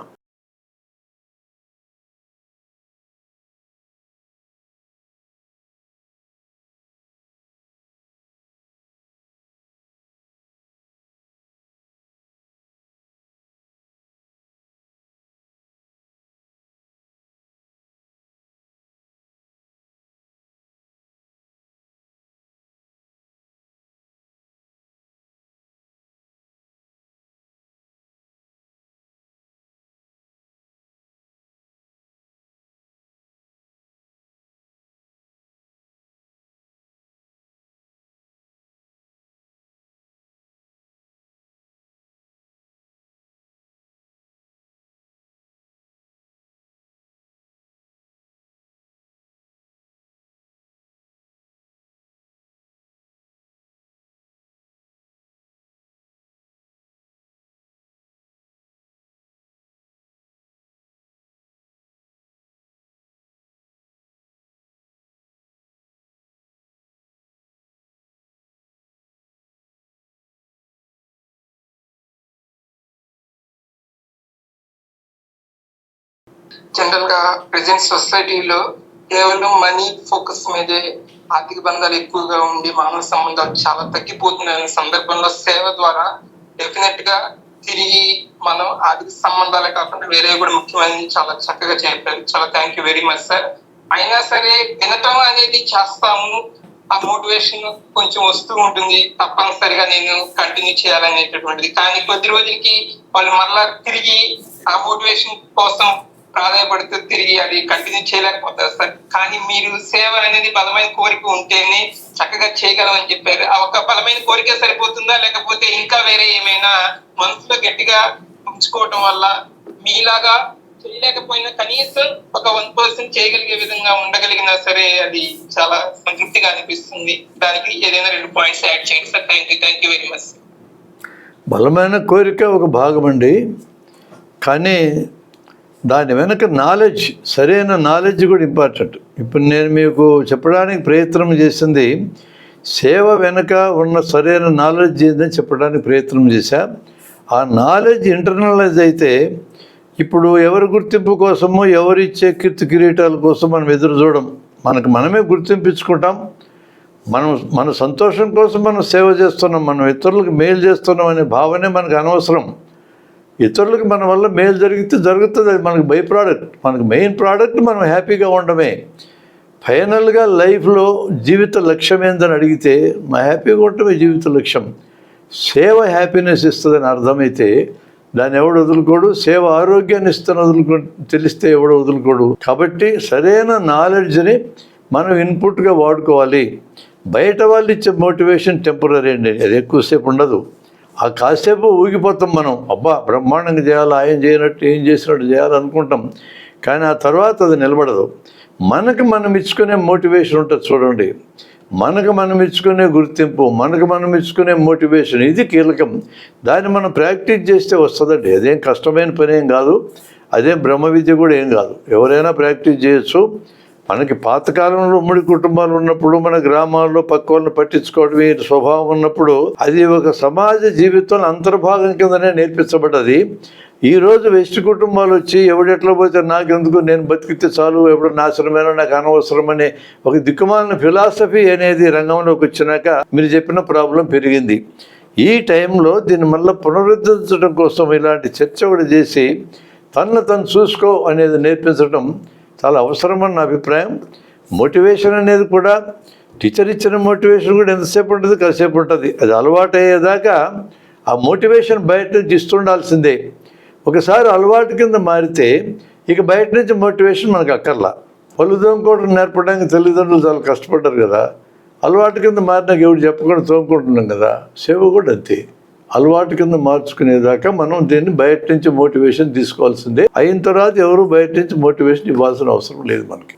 జనరల్ గా ప్రెసెంట్ సొసైటీలో కేవలం మనీ ఫోకస్ మీదే ఆర్థిక బంధాలు ఎక్కువగా ఉండి మానవ సంబంధాలు చాలా తగ్గిపోతున్న సందర్భంలో సేవ ద్వారా డెఫినెట్ గా తిరిగి మనం ఆర్థిక సంబంధాలే కాకుండా వేరే కూడా ముఖ్యమైనది చాలా చక్కగా చెప్పారు. చాలా thank you very much sir. అయినా సరే వినటం అనేది చేస్తాము, ఆ మోటివేషన్ కొంచెం వస్తూ ఉంటుంది, తప్పనిసరిగా నేను కంటిన్యూ చేయాలనేటటువంటిది. కానీ కొద్ది రోజులకి వాళ్ళు మళ్ళా తిరిగి ఆ మోటివేషన్ కోసం ప్రాధాయపడుతూ తిరిగి అది కంటిన్యూ చేయలేకపోతారు సార్. కానీ మీరు సేవ అనేది బలమైన కోరిక ఉంటేనే చక్కగా చేయగలమని చెప్పారు. ఆ ఒక బలమైన కోరిక సరిపోతుందా, లేకపోతే ఇంకా వేరే ఏమైనా మనసులో గట్టిగా ఉంచుకోవటం వల్ల మీలాగా చేయలేకపోయినా కనీసం ఒక 1% చేయగలిగే విధంగా ఉండగలిగినా సరే అది చాలా సంతృప్తిగా అనిపిస్తుంది. దానికి ఏదైనా 2 పాయింట్స్ యాడ్ చేయండి sir. Thank you very much. బలమైన కోరిక ఒక భాగం అండి, కానీ దాని వెనక నాలెడ్జ్, సరైన నాలెడ్జ్ కూడా ఇంపార్టెంట్. ఇప్పుడు నేను మీకు చెప్పడానికి ప్రయత్నం చేసింది సేవ వెనక ఉన్న సరైన నాలెడ్జ్ ఏందని చెప్పడానికి ప్రయత్నం చేశా. ఆ నాలెడ్జ్ ఇంటర్నలైజ్ అయితే ఇప్పుడు ఎవరి గుర్తింపు కోసమో ఎవరిచ్చే కీర్తి కిరీటాల కోసం మనం ఎదురు చూడం. మనకు మనమే గుర్తింపించుకుంటాం. మన సంతోషం కోసం మనం సేవ చేస్తున్నాం, మనం ఇతరులకు మేలు చేస్తున్నాం అనే భావనే మనకు అనవసరం. ఇతరులకు మన వల్ల మేలు జరుగుతుంది, అది మనకు బై ప్రోడక్ట్. మనకు మెయిన్ ప్రోడక్ట్ మనం హ్యాపీగా ఉండడమే. ఫైనల్గా లైఫ్లో జీవిత లక్ష్యం ఏందని అడిగితే మా హ్యాపీగా ఉండటమే జీవిత లక్ష్యం. సేవ హ్యాపీనెస్ ఇస్తుందని అర్థమైతే దాన్ని ఎవడు వదులుకోడు. సేవ ఆరోగ్యాన్ని ఇస్తుందని తెలిస్తే ఎవడు వదులుకోడు. కాబట్టి సరైన నాలెడ్జ్ని మనం ఇన్పుట్గా వాడుకోవాలి. బయట వాళ్ళు ఇచ్చే మోటివేషన్ టెంపరీ అండి, అది ఎక్కువసేపు ఉండదు. ఆ కాసేపు ఊగిపోతాం మనం, అబ్బా బ్రహ్మాండంగా చేయాలి, ఆయన చేయనట్టు ఏం చేసినట్టు చేయాలనుకుంటాం, కానీ ఆ తర్వాత అది నిలబడదు. మనకు మనం ఇచ్చుకునే మోటివేషన్ ఉంటుంది చూడండి, మనకు మనం ఇచ్చుకునే గుర్తింపు, మనకు మనం ఇచ్చుకునే మోటివేషన్, ఇది కీలకం. దాన్ని మనం ప్రాక్టీస్ చేస్తే వస్తుందండి, అదేం కష్టమైన పని ఏం కాదు, అదేం బ్రహ్మ విద్య కూడా ఏం కాదు, ఎవరైనా ప్రాక్టీస్ చేయొచ్చు. మనకి పాతకాలంలో ఉమ్మడి కుటుంబాలు ఉన్నప్పుడు, మన గ్రామాల్లో పక్క వాళ్ళని పట్టించుకోవడం ఈ స్వభావం ఉన్నప్పుడు, అది ఒక సమాజ జీవితంలో అంతర్భాగం కిందనే నేర్పించబడ్డది. ఈరోజు వెస్ట్ కుటుంబాలు వచ్చి ఎవడెట్లా పోతే నాకెందుకు, నేను బతికితే చాలు, ఎప్పుడు నాశనమైనా నాకు అనవసరం అనే ఒక దిక్కుమాలిన ఫిలాసఫీ అనేది రంగంలోకి వచ్చినాక మీరు చెప్పిన ప్రాబ్లం పెరిగింది. ఈ టైంలో దీన్ని మళ్ళీ పునరుద్ధరించడం కోసం ఇలాంటి చర్చ కూడా చేసి తను చూసుకో అనేది నేర్పించడం చాలా అవసరమని నా అభిప్రాయం. మోటివేషన్ అనేది కూడా టీచర్ ఇచ్చిన మోటివేషన్ కూడా ఎంతసేపు ఉంటుంది, కాసేపు ఉంటుంది. అది అలవాటు అయ్యేదాకా ఆ మోటివేషన్ బయట నుంచి ఇస్తుండాల్సిందే. ఒకసారి అలవాటు కింద మారితే ఇక బయట నుంచి మోటివేషన్ మనకు అక్కర్లా. పళ్ళు తోముకోవడం నేర్పడానికి తల్లిదండ్రులు చాలా కష్టపడ్డారు కదా, అలవాటు కింద మారినాక ఎవరు చెప్పకుండా తోముకుంటున్నాం కదా, సేవ కూడా అంతే. అలవాటు కింద మార్చుకునేదాకా మనం దీన్ని బయట నుంచి మోటివేషన్ తీసుకోవాల్సిందే. అయిన తర్వాత ఎవరు బయట నుంచి మోటివేషన్ ఇవ్వాల్సిన అవసరం లేదు మనకి.